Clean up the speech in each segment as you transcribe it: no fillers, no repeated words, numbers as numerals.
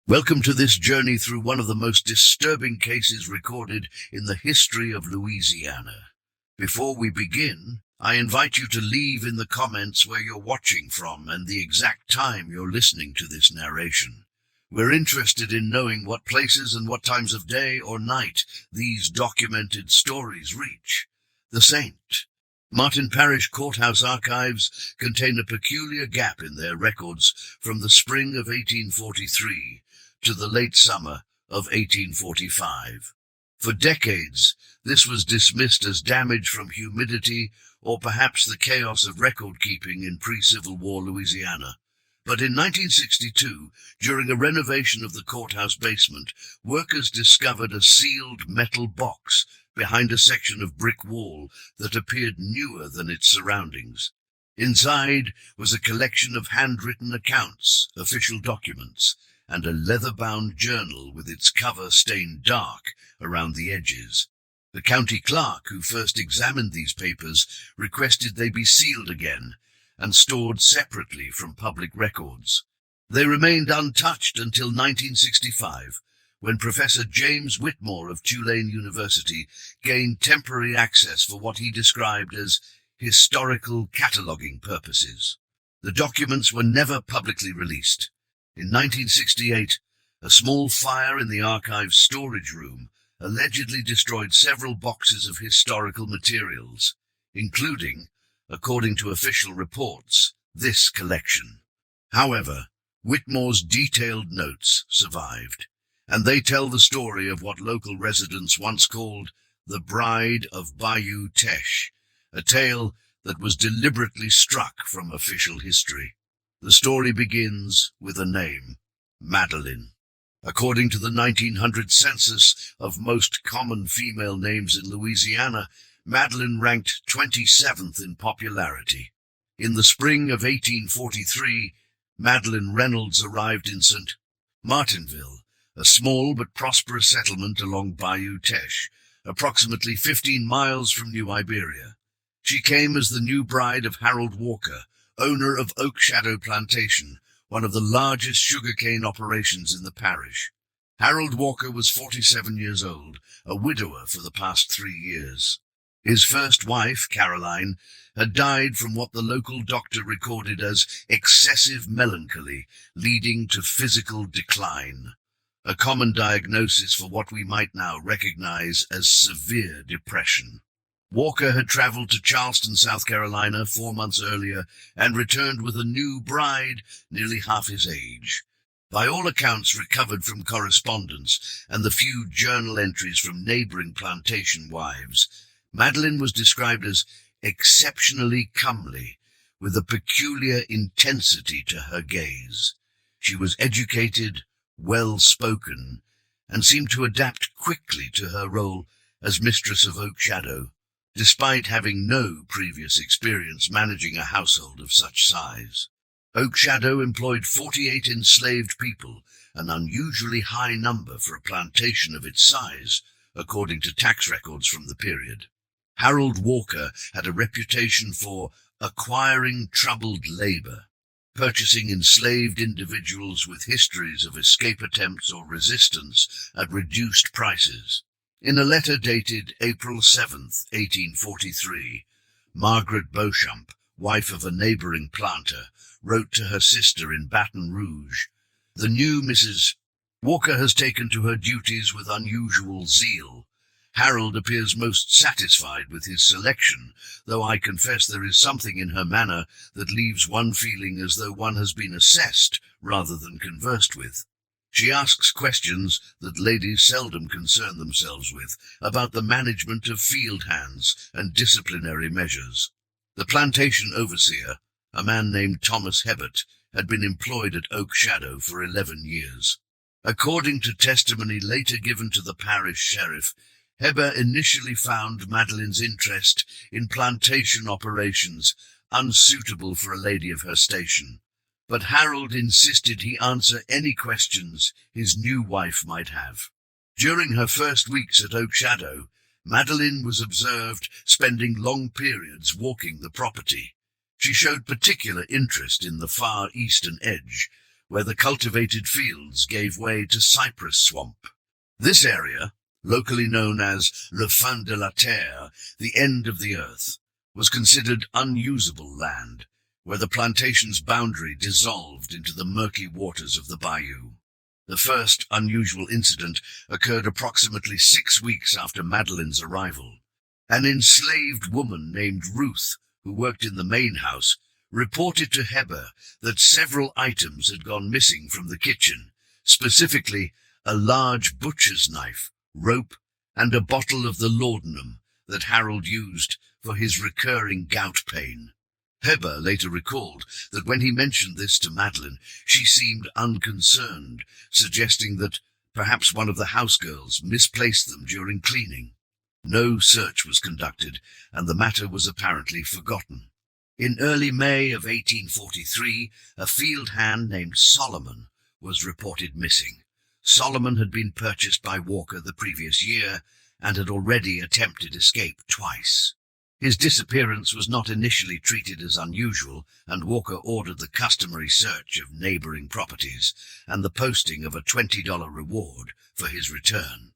Welcome to this journey through one of the most disturbing cases recorded in the history of Louisiana. Before we begin, I invite you to leave in the comments where you're watching from and the exact time you're listening to this narration. We're interested in knowing what places and what times of day or night these documented stories reach. The Saint. Martin Parish Courthouse archives contain a peculiar gap in their records from the spring of 1843 to the late summer of 1845. For decades, this was dismissed as damage from humidity or perhaps the chaos of record-keeping in pre-Civil War Louisiana. But in 1962, during a renovation of the courthouse basement, workers discovered a sealed metal box behind a section of brick wall that appeared newer than its surroundings. Inside was a collection of handwritten accounts, official documents, and a leather-bound journal with its cover stained dark around the edges. The county clerk who first examined these papers requested they be sealed again and stored separately from public records. They remained untouched until 1965, when Professor James Whitmore of Tulane University gained temporary access for what he described as historical cataloging purposes. The documents were never publicly released. In 1968, a small fire in the archive's storage room allegedly destroyed several boxes of historical materials, including, according to official reports, this collection. However, Whitmore's detailed notes survived, and they tell the story of what local residents once called the Bride of Bayou, a tale that was deliberately struck from official history. The story begins with a name, Madeline. According to the 1900 census of most common female names in Louisiana, Madeline ranked 27th in popularity. In the spring of 1843, Madeline Reynolds arrived in St. Martinville, a small but prosperous settlement along Bayou, approximately 15 miles from New Iberia. She came as the new bride of Harold Walker, owner of Oak Shadow Plantation, one of the largest sugarcane operations in the parish. Harold Walker was 47 years old, a widower for the past 3 years. His first wife, Caroline, had died from what the local doctor recorded as excessive melancholy, leading to physical decline, a common diagnosis for what we might now recognize as severe depression. Walker had traveled to Charleston, South Carolina 4 months earlier and returned with a new bride nearly half his age. By all accounts recovered from correspondence and the few journal entries from neighboring plantation wives, Madeline was described as exceptionally comely, with a peculiar intensity to her gaze. She was educated, well-spoken, and seemed to adapt quickly to her role as mistress of Oak Shadow, despite having no previous experience managing a household of such size. Oak Shadow employed 48 enslaved people, an unusually high number for a plantation of its size, according to tax records from the period. Harold Walker had a reputation for acquiring troubled labor, purchasing enslaved individuals with histories of escape attempts or resistance at reduced prices. In a letter dated April 7, 1843, Margaret Beauchamp, wife of a neighboring planter, wrote to her sister in Baton Rouge, "The new Mrs. Walker has taken to her duties with unusual zeal. Harold appears most satisfied with his selection, though I confess there is something in her manner that leaves one feeling as though one has been assessed rather than conversed with. She asks questions that ladies seldom concern themselves with, about the management of field hands and disciplinary measures." The plantation overseer, a man named Thomas Hebert, had been employed at Oak Shadow for 11 years. According to testimony later given to the parish sheriff, Heber initially found Madeline's interest in plantation operations unsuitable for a lady of her station, but Harold insisted he answer any questions his new wife might have. During her first weeks at Oak Shadow, Madeline was observed spending long periods walking the property. She showed particular interest in the far eastern edge, where the cultivated fields gave way to cypress swamp. This area, locally known as le fin de la terre, the end of the earth, was considered unusable land, where the plantation's boundary dissolved into the murky waters of the Bayou. The first unusual incident occurred approximately 6 weeks after Madeline's arrival. An enslaved woman named Ruth, who worked in the main house, reported to Heber that several items had gone missing from the kitchen, specifically a large butcher's knife, rope, and a bottle of the laudanum that Harold used for his recurring gout pain. Heber later recalled that when he mentioned this to Madeline, she seemed unconcerned, suggesting that perhaps one of the housegirls misplaced them during cleaning. No search was conducted, and the matter was apparently forgotten. In early May of 1843, a field hand named Solomon was reported missing. Solomon had been purchased by Walker the previous year and had already attempted escape twice. His disappearance was not initially treated as unusual, and Walker ordered the customary search of neighboring properties and the posting of a $20 reward for his return.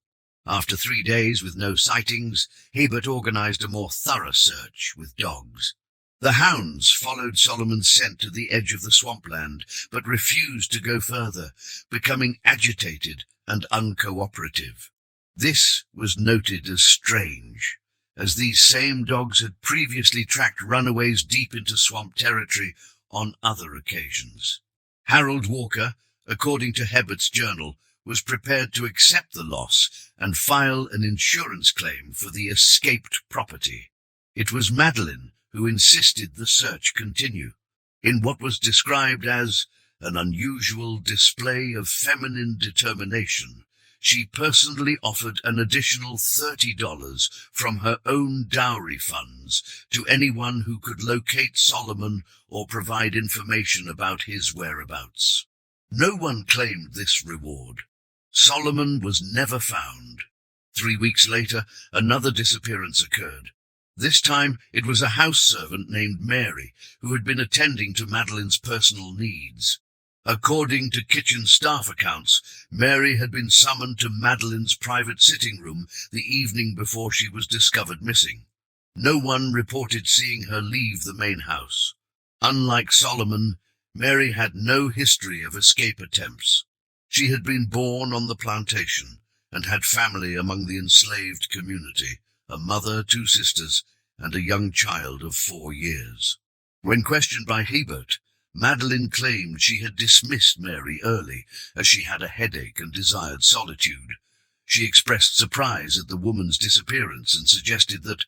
After 3 days with no sightings, Hebert organized a more thorough search with dogs. The hounds followed Solomon's scent to the edge of the swampland, but refused to go further, becoming agitated and uncooperative. This was noted as strange, as these same dogs had previously tracked runaways deep into swamp territory on other occasions. Harold Walker, according to Hebert's journal, was prepared to accept the loss and file an insurance claim for the escaped property. It was Madeline who insisted the search continue. In what was described as an unusual display of feminine determination, she personally offered an additional $30 from her own dowry funds to anyone who could locate Solomon or provide information about his whereabouts. No one claimed this reward. Solomon was never found. 3 weeks later, another disappearance occurred. This time, it was a house servant named Mary, who had been attending to Madeline's personal needs. According to kitchen staff accounts, Mary had been summoned to Madeline's private sitting room the evening before she was discovered missing. No one reported seeing her leave the main house. Unlike Solomon, Mary had no history of escape attempts. She had been born on the plantation and had family among the enslaved community, a mother, 2 sisters, and a young child of 4 years. When questioned by Hebert, Madeline claimed she had dismissed Mary early, as she had a headache and desired solitude. She expressed surprise at the woman's disappearance and suggested that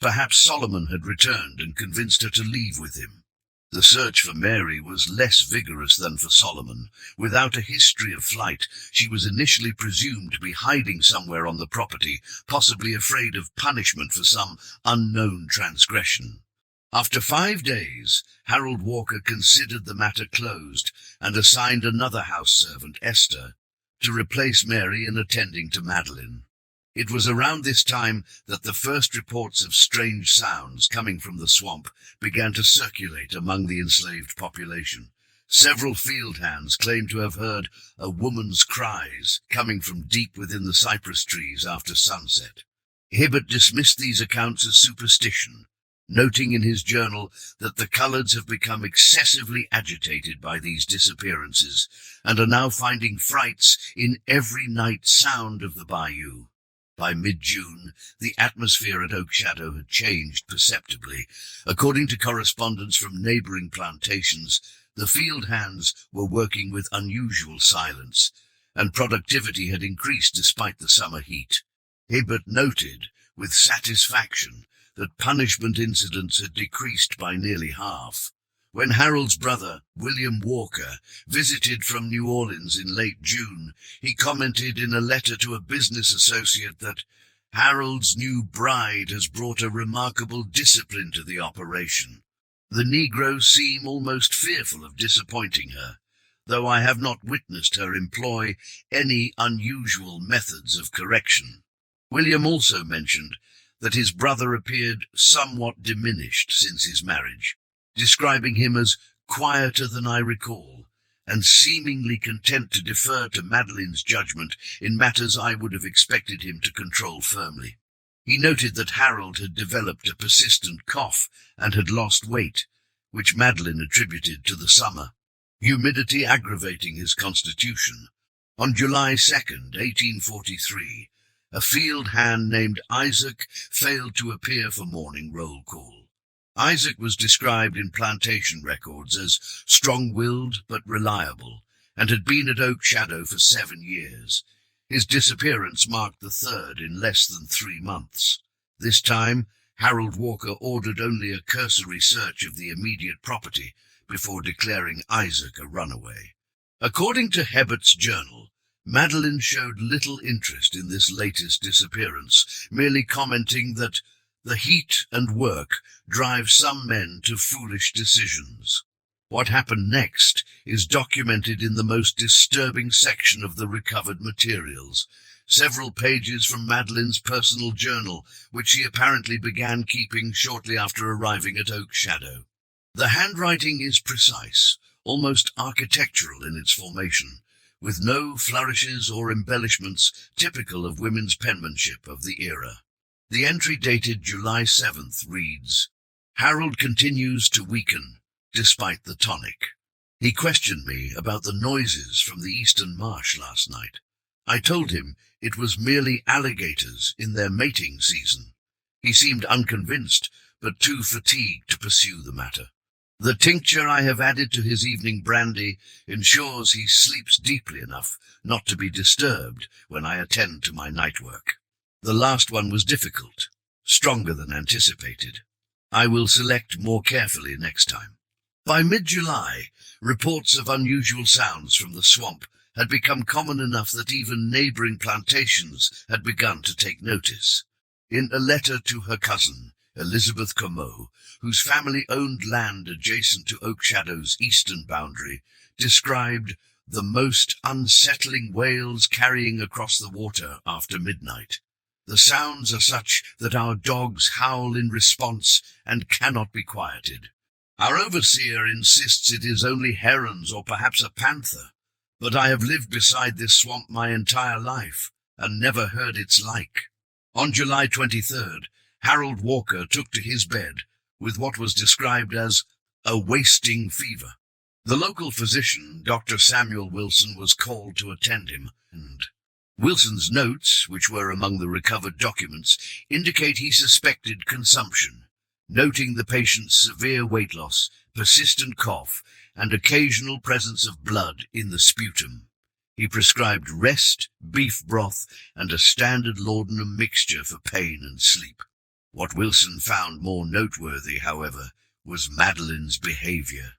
perhaps Solomon had returned and convinced her to leave with him. The search for Mary was less vigorous than for Solomon. Without a history of flight, she was initially presumed to be hiding somewhere on the property, possibly afraid of punishment for some unknown transgression. After 5 days, Harold Walker considered the matter closed and assigned another house servant, Esther, to replace Mary in attending to Madeline. It was around this time that the first reports of strange sounds coming from the swamp began to circulate among the enslaved population. Several field hands claimed to have heard a woman's cries coming from deep within the cypress trees after sunset. Hibbert dismissed these accounts as superstition, noting in his journal that the coloreds have become excessively agitated by these disappearances and are now finding frights in every night sound of the bayou. By mid-June, the atmosphere at Oak Shadow had changed perceptibly. According to correspondence from neighboring plantations, the field hands were working with unusual silence, and productivity had increased despite the summer heat. Hibbert noted, with satisfaction, that punishment incidents had decreased by nearly half. When Harold's brother, William Walker, visited from New Orleans in late June, he commented in a letter to a business associate that Harold's new bride has brought a remarkable discipline to the operation. The Negroes seem almost fearful of disappointing her, though I have not witnessed her employ any unusual methods of correction. William also mentioned that his brother appeared somewhat diminished since his marriage, describing him as quieter than I recall, and seemingly content to defer to Madeline's judgment in matters I would have expected him to control firmly. He noted that Harold had developed a persistent cough and had lost weight, which Madeline attributed to the summer, humidity aggravating his constitution. On July 2nd, 1843, a field hand named Isaac failed to appear for morning roll call. Isaac was described in plantation records as strong-willed but reliable, and had been at Oak Shadow for 7 years. His disappearance marked the third in less than 3 months. This time, Harold Walker ordered only a cursory search of the immediate property before declaring Isaac a runaway. According to Hebbert's journal, Madeline showed little interest in this latest disappearance, merely commenting that the heat and work drive some men to foolish decisions. What happened next is documented in the most disturbing section of the recovered materials, several pages from Madeline's personal journal, which she apparently began keeping shortly after arriving at Oak Shadow. The handwriting is precise, almost architectural in its formation, with no flourishes or embellishments typical of women's penmanship of the era. The entry dated July 7th reads, "Harold continues to weaken, despite the tonic. He questioned me about the noises from the eastern marsh last night. I told him it was merely alligators in their mating season. He seemed unconvinced, but too fatigued to pursue the matter. The tincture I have added to his evening brandy ensures he sleeps deeply enough not to be disturbed when I attend to my night work. The last one was difficult, stronger than anticipated. I will select more carefully next time." By mid-July, reports of unusual sounds from the swamp had become common enough that even neighboring plantations had begun to take notice. In a letter to her cousin, Elizabeth Comeau, whose family owned land adjacent to Oak Shadow's eastern boundary, described the most unsettling wails carrying across the water after midnight. "The sounds are such that our dogs howl in response and cannot be quieted. Our overseer insists it is only herons or perhaps a panther, but I have lived beside this swamp my entire life and never heard its like." On July 23rd, Harold Walker took to his bed with what was described as a wasting fever. The local physician, Dr. Samuel Wilson, was called to attend him, and Wilson's notes, which were among the recovered documents, indicate he suspected consumption, noting the patient's severe weight loss, persistent cough, and occasional presence of blood in the sputum. He prescribed rest, beef broth, and a standard laudanum mixture for pain and sleep. What Wilson found more noteworthy, however, was Madeline's behavior.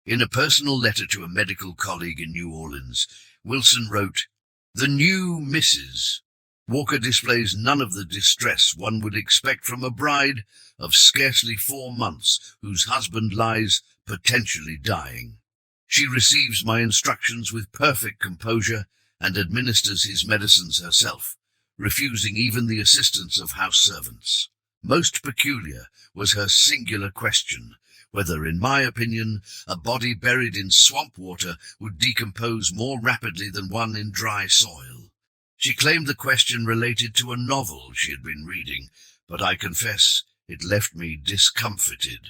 In a personal letter to a medical colleague in New Orleans, Wilson wrote, "The new Mrs. Walker displays none of the distress one would expect from a bride of scarcely 4 months whose husband lies potentially dying. She receives my instructions with perfect composure and administers his medicines herself, refusing even the assistance of house servants. Most peculiar was her singular question, whether, in my opinion, a body buried in swamp water would decompose more rapidly than one in dry soil. She claimed the question related to a novel she had been reading, but I confess it left me discomfited."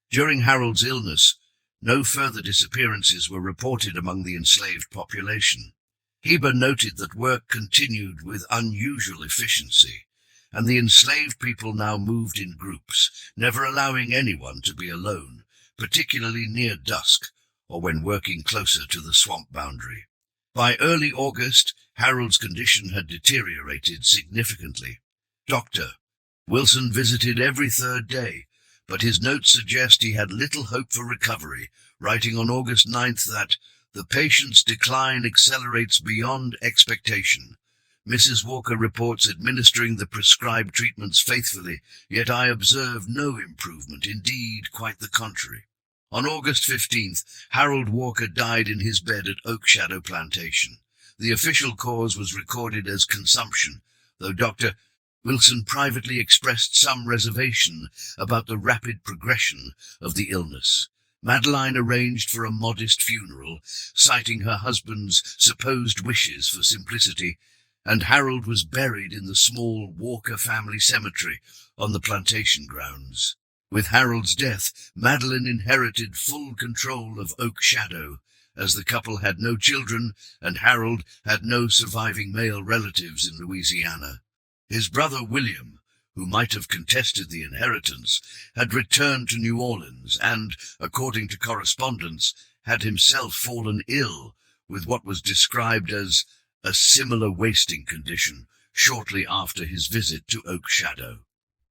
During Harold's illness, no further disappearances were reported among the enslaved population. Heber noted that work continued with unusual efficiency, and the enslaved people now moved in groups, never allowing anyone to be alone, particularly near dusk or when working closer to the swamp boundary. By early August, Harold's condition had deteriorated significantly. Dr. Wilson visited every 3rd day, but his notes suggest he had little hope for recovery, writing on August 9th that the patient's decline accelerates beyond expectation. Mrs. Walker reports administering the prescribed treatments faithfully, yet I observe no improvement, indeed quite the contrary. On August 15th, Harold Walker died in his bed at Oak Shadow Plantation. The official cause was recorded as consumption, though Dr. Wilson privately expressed some reservation about the rapid progression of the illness. Madeline arranged for a modest funeral, citing her husband's supposed wishes for simplicity, and Harold was buried in the small Walker family cemetery on the plantation grounds. With Harold's death, Madeline inherited full control of Oak Shadow, as the couple had no children and Harold had no surviving male relatives in Louisiana. His brother William, who might have contested the inheritance, had returned to New Orleans and, according to correspondence, had himself fallen ill with what was described as a similar wasting condition shortly after his visit to Oak Shadow.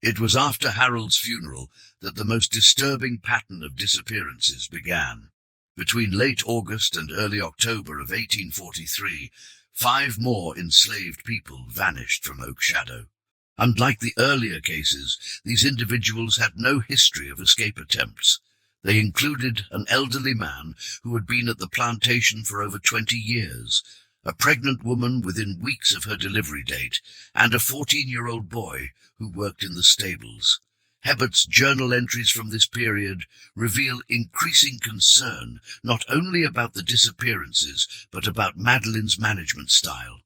It was after Harold's funeral that the most disturbing pattern of disappearances began. Between late August and early October of 1843, 5 more enslaved people vanished from Oak Shadow. Unlike the earlier cases, these individuals had no history of escape attempts. They included an elderly man who had been at the plantation for over 20 years, a pregnant woman within weeks of her delivery date, and a 14-year-old boy who worked in the stables. Hebbert's journal entries from this period reveal increasing concern not only about the disappearances, but about Madeline's management style.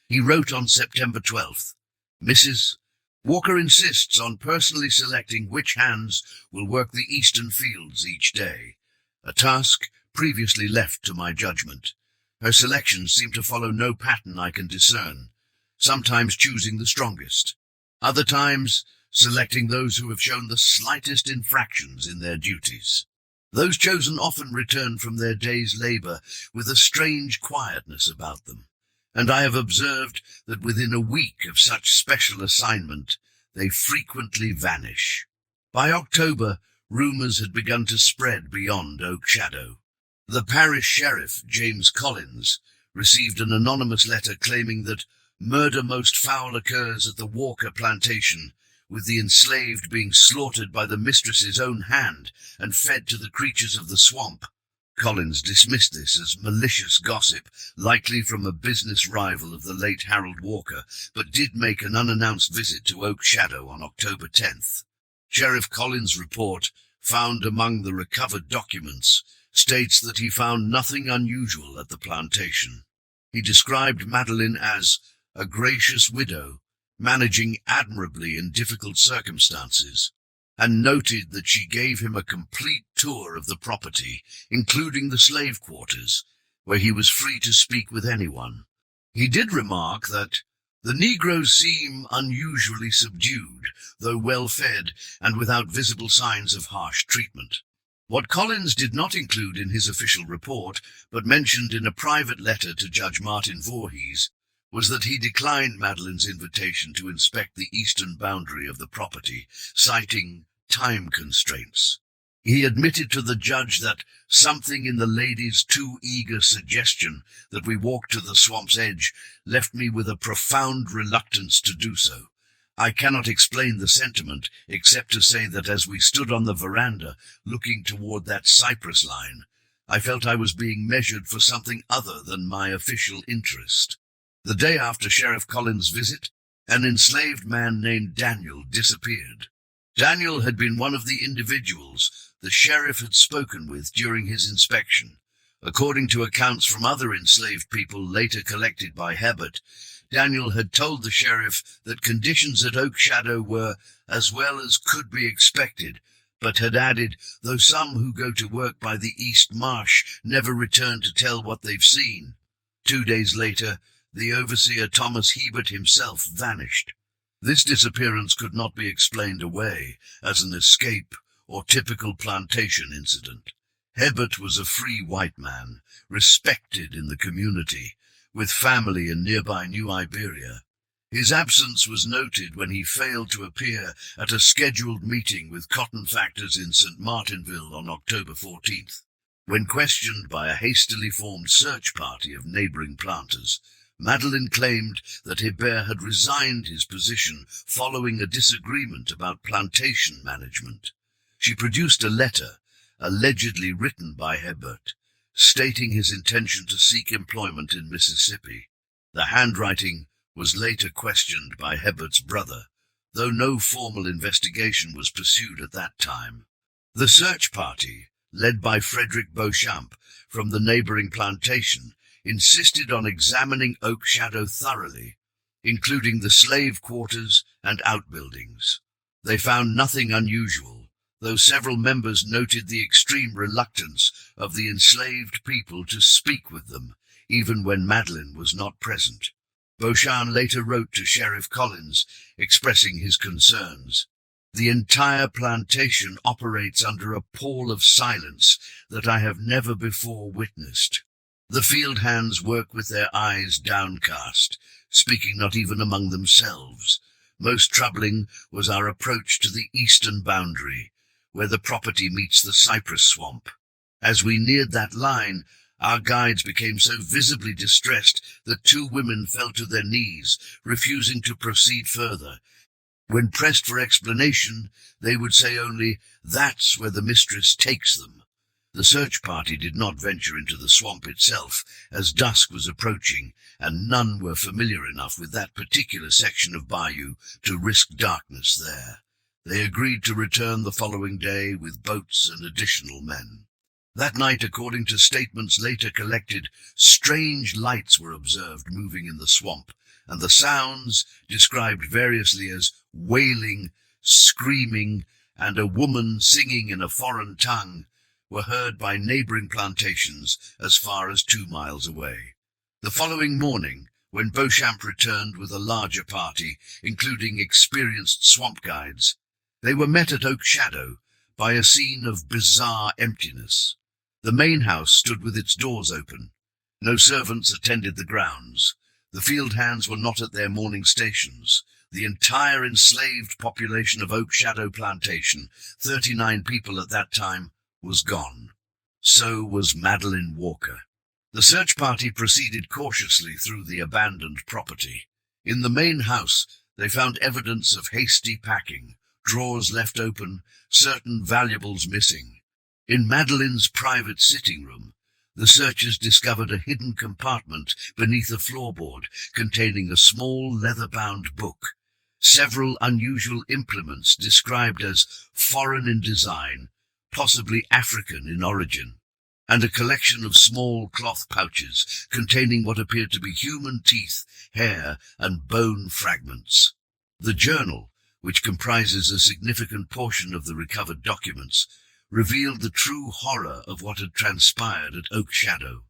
He wrote on September 12th, "Mrs. Walker insists on personally selecting which hands will work the eastern fields each day, a task previously left to my judgment. Her selections seem to follow no pattern I can discern, sometimes choosing the strongest, other times selecting those who have shown the slightest infractions in their duties. Those chosen often return from their day's labor with a strange quietness about them, and I have observed that within a week of such special assignment, they frequently vanish." By October, rumors had begun to spread beyond Oak Shadow. The parish sheriff, James Collins, received an anonymous letter claiming that murder most foul occurs at the Walker plantation, with the enslaved being slaughtered by the mistress's own hand and fed to the creatures of the swamp. Collins dismissed this as malicious gossip, likely from a business rival of the late Harold Walker, but did make an unannounced visit to Oak Shadow on October 10th. Sheriff Collins' report, found among the recovered documents, states that he found nothing unusual at the plantation. He described Madeline as a gracious widow, managing admirably in difficult circumstances, and noted that she gave him a complete tour of the property, including the slave quarters, where he was free to speak with anyone. He did remark that the Negroes seem unusually subdued, though well-fed and without visible signs of harsh treatment. What Collins did not include in his official report, but mentioned in a private letter to Judge Martin Voorhees, was that he declined Madeline's invitation to inspect the eastern boundary of the property, citing time constraints. He admitted to the judge that something in the lady's too eager suggestion that we walk to the swamp's edge left me with a profound reluctance to do so. I cannot explain the sentiment, except to say that as we stood on the veranda, looking toward that cypress line, I felt I was being measured for something other than my official interest. The day after Sheriff Collins' visit, an enslaved man named Daniel disappeared. Daniel had been one of the individuals the sheriff had spoken with during his inspection. According to accounts from other enslaved people later collected by Hebbert, Daniel had told the sheriff that conditions at Oak Shadow were as well as could be expected, but had added, though some who go to work by the East Marsh never return to tell what they've seen. 2 days later, the overseer Thomas Hebert himself vanished. This disappearance could not be explained away as an escape or typical plantation incident. Hebert was a free white man, respected in the community, with family in nearby New Iberia. His absence was noted when he failed to appear at a scheduled meeting with cotton factors in St. Martinville on October 14th. When questioned by a hastily formed search party of neighboring planters, Madeline claimed that Hebert had resigned his position following a disagreement about plantation management. She produced a letter, allegedly written by Hebert, stating his intention to seek employment in Mississippi. The handwriting was later questioned by Hebert's brother, though no formal investigation was pursued at that time. The search party, led by Frederick Beauchamp from the neighboring plantation, insisted on examining Oak Shadow thoroughly, including the slave quarters and outbuildings. They found nothing unusual, though several members noted the extreme reluctance of the enslaved people to speak with them, even when Madeline was not present. Beauchamp later wrote to Sheriff Collins, expressing his concerns. The entire plantation operates under a pall of silence that I have never before witnessed. The field hands work with their eyes downcast, speaking not even among themselves. Most troubling was our approach to the eastern boundary, where the property meets the cypress swamp. As we neared that line, our guides became so visibly distressed that two women fell to their knees, refusing to proceed further. When pressed for explanation, they would say only, "That's where the mistress takes them." The search party did not venture into the swamp itself, as dusk was approaching, and none were familiar enough with that particular section of Bayou to risk darkness there. They agreed to return the following day with boats and additional men. That night, according to statements later collected, strange lights were observed moving in the swamp, and the sounds, described variously as wailing, screaming, and a woman singing in a foreign tongue, were heard by neighboring plantations as far as 2 miles away. The following morning, when Beauchamp returned with a larger party, including experienced swamp guides, they were met at Oak Shadow by a scene of bizarre emptiness. The main house stood with its doors open. No servants attended the grounds. The field hands were not at their morning stations. The entire enslaved population of Oak Shadow Plantation, 39 people at that time, was gone. So was Madeline Walker. The search party proceeded cautiously through the abandoned property. In the main house, they found evidence of hasty packing, drawers left open, certain valuables missing. In Madeline's private sitting room, the searchers discovered a hidden compartment beneath a floorboard containing a small leather-bound book, several unusual implements described as foreign in design, possibly African in origin, and a collection of small cloth pouches containing what appeared to be human teeth, hair, and bone fragments. The journal, which comprises a significant portion of the recovered documents, revealed the true horror of what had transpired at Oak Shadow.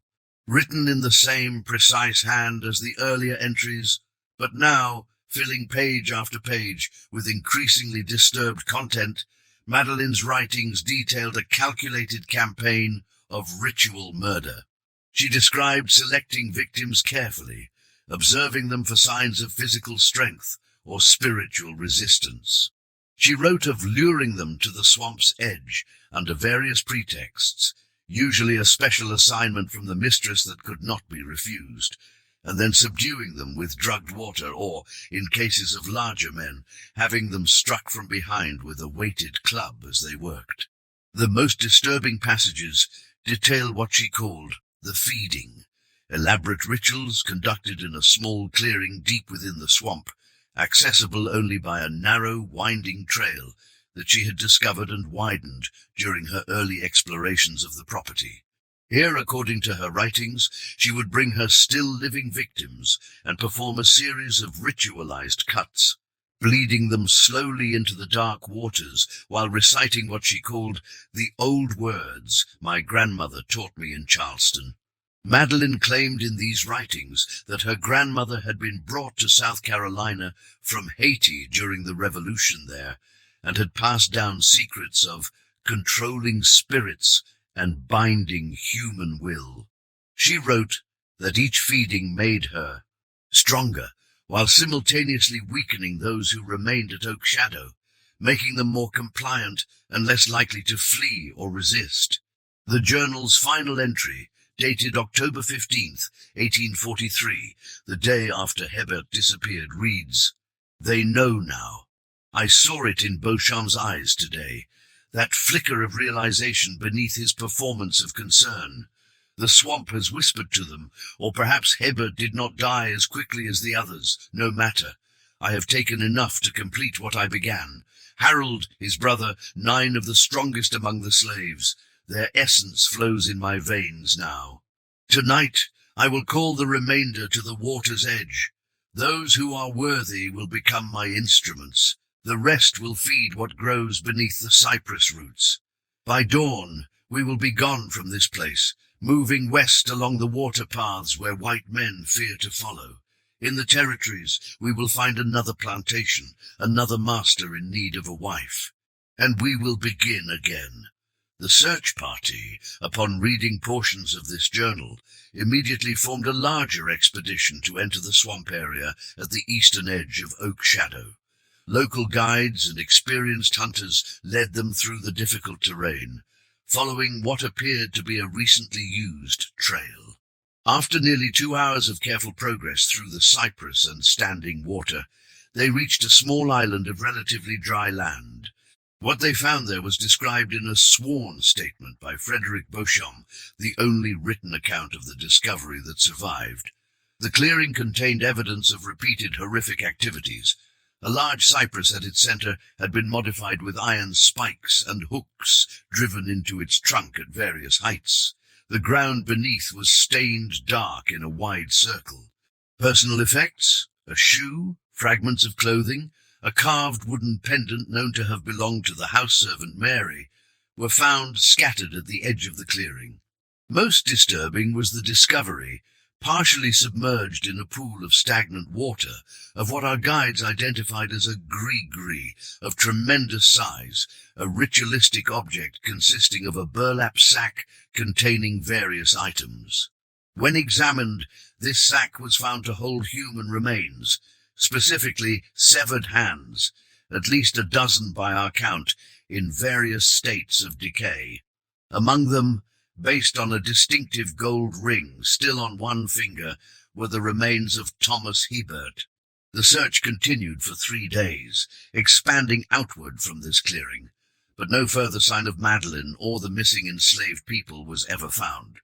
Written in the same precise hand as the earlier entries, but now filling page after page with increasingly disturbed content, Madeline's writings detailed a calculated campaign of ritual murder. She described selecting victims carefully, observing them for signs of physical strength or spiritual resistance. She wrote of luring them to the swamp's edge under various pretexts, usually a special assignment from the mistress that could not be refused, and then subduing them with drugged water or, in cases of larger men, having them struck from behind with a weighted club as they worked. The most disturbing passages detail what she called the feeding, elaborate rituals conducted in a small clearing deep within the swamp, accessible only by a narrow, winding trail that she had discovered and widened during her early explorations of the property. Here, according to her writings, she would bring her still-living victims and perform a series of ritualized cuts, bleeding them slowly into the dark waters while reciting what she called the old words my grandmother taught me in Charleston. Madeline claimed in these writings that her grandmother had been brought to South Carolina from Haiti during the revolution there, and had passed down secrets of controlling spirits and binding human will. She wrote that each feeding made her stronger, while simultaneously weakening those who remained at Oak Shadow, making them more compliant and less likely to flee or resist. The journal's final entry, dated October 15th, 1843, the day after Hebert disappeared, reads, "They know now. I saw it in Beauchamp's eyes today, that flicker of realization beneath his performance of concern. The swamp has whispered to them, or perhaps Hebert did not die as quickly as the others. No matter. I have taken enough to complete what I began. Harold, his brother, 9 of the strongest among the slaves. Their essence flows in my veins now. Tonight I will call the remainder to the water's edge. Those who are worthy will become my instruments. The rest will feed what grows beneath the cypress roots. By dawn we will be gone from this place, moving west along the water paths where white men fear to follow. In the territories we will find another plantation, another master in need of a wife. And we will begin again. The search party, upon reading portions of this journal, immediately formed a larger expedition to enter the swamp area at the eastern edge of Oak Shadow. Local guides and experienced hunters led them through the difficult terrain, following what appeared to be a recently used trail. After nearly 2 hours of careful progress through the cypress and standing water, they reached a small island of relatively dry land. What they found there was described in a sworn statement by Frederick Beauchamp, the only written account of the discovery that survived. The clearing contained evidence of repeated horrific activities. A large cypress at its center had been modified with iron spikes and hooks driven into its trunk at various heights. The ground beneath was stained dark in a wide circle. Personal effects: a shoe, fragments of clothing, a carved wooden pendant known to have belonged to the house servant Mary, were found scattered at the edge of the clearing. Most disturbing was the discovery, partially submerged in a pool of stagnant water, of what our guides identified as a gree-gree of tremendous size, a ritualistic object consisting of a burlap sack containing various items. When examined, this sack was found to hold human remains, specifically severed hands, at least a dozen by our count, in various states of decay. Among them, based on a distinctive gold ring still on one finger, were the remains of Thomas Hebert. The search continued for 3 days, expanding outward from this clearing, but no further sign of Madeline or the missing enslaved people was ever found.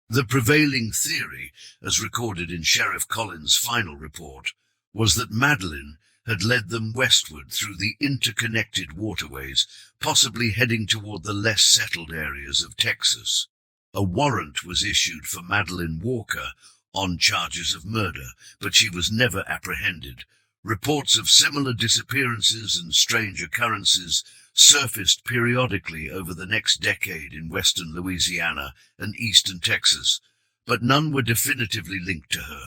The prevailing theory, as recorded in Sheriff Collins' final report, was that Madeline had led them westward through the interconnected waterways, possibly heading toward the less settled areas of Texas. A warrant was issued for Madeline Walker on charges of murder, but she was never apprehended. Reports of similar disappearances and strange occurrences surfaced periodically over the next decade in western Louisiana and eastern Texas, but none were definitively linked to her.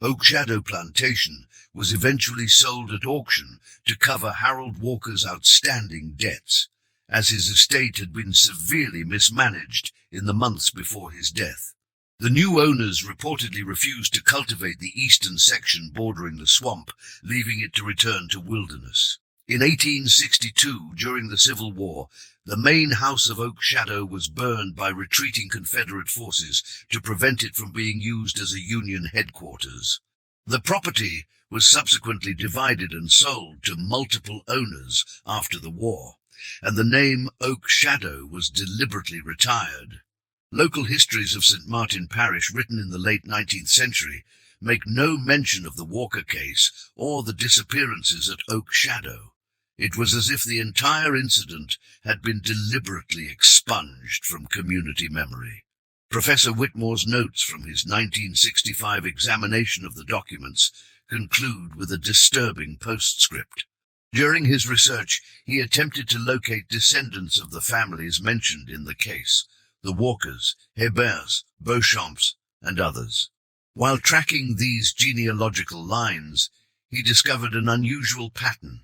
Oak Shadow Plantation was eventually sold at auction to cover Harold Walker's outstanding debts, as his estate had been severely mismanaged in the months before his death. The new owners reportedly refused to cultivate the eastern section bordering the swamp, leaving it to return to wilderness. In 1862, during the Civil War, the main house of Oak Shadow was burned by retreating Confederate forces to prevent it from being used as a Union headquarters. The property was subsequently divided and sold to multiple owners after the war, and the name Oak Shadow was deliberately retired. Local histories of St. Martin Parish written in the late 19th century make no mention of the Walker case or the disappearances at Oak Shadow. It was as if the entire incident had been deliberately expunged from community memory. Professor Whitmore's notes from his 1965 examination of the documents conclude with a disturbing postscript. During his research, he attempted to locate descendants of the families mentioned in the case, the Walkers, Heberts, Beauchamps, and others. While tracking these genealogical lines, he discovered an unusual pattern.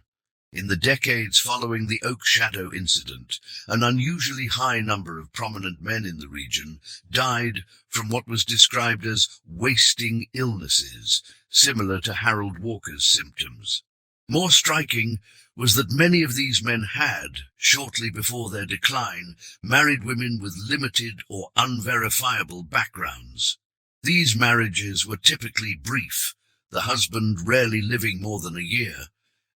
In the decades following the Oak Shadow incident, an unusually high number of prominent men in the region died from what was described as wasting illnesses, similar to Harold Walker's symptoms. More striking was that many of these men had, shortly before their decline, married women with limited or unverifiable backgrounds. These marriages were typically brief, the husband rarely living more than a year,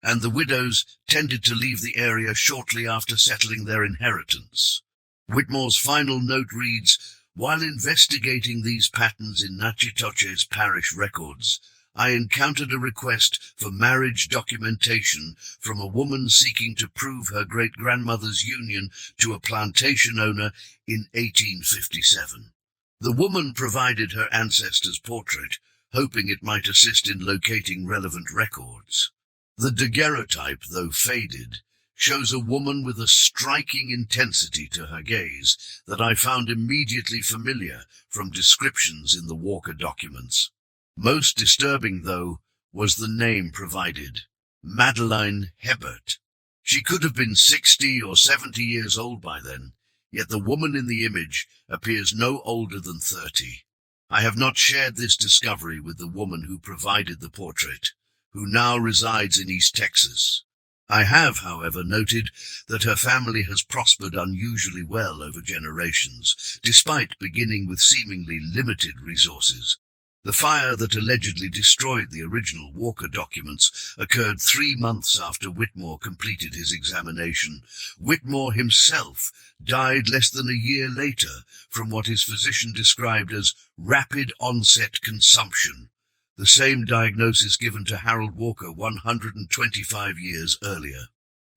and the widows tended to leave the area shortly after settling their inheritance. Whitmore's final note reads, "While investigating these patterns in Natchitoches parish records, I encountered a request for marriage documentation from a woman seeking to prove her great-grandmother's union to a plantation owner in 1857. The woman provided her ancestor's portrait, hoping it might assist in locating relevant records. The daguerreotype, though faded, shows a woman with a striking intensity to her gaze that I found immediately familiar from descriptions in the Walker documents. Most disturbing, though, was the name provided, Madeline Hebert. She could have been 60 or 70 years old by then, yet the woman in the image appears no older than 30. I have not shared this discovery with the woman who provided the portrait, who now resides in East Texas. I have, however, noted that her family has prospered unusually well over generations, despite beginning with seemingly limited resources. The fire that allegedly destroyed the original Walker documents occurred 3 months after Whitmore completed his examination. Whitmore himself died less than a year later from what his physician described as rapid onset consumption, the same diagnosis given to Harold Walker 125 years earlier.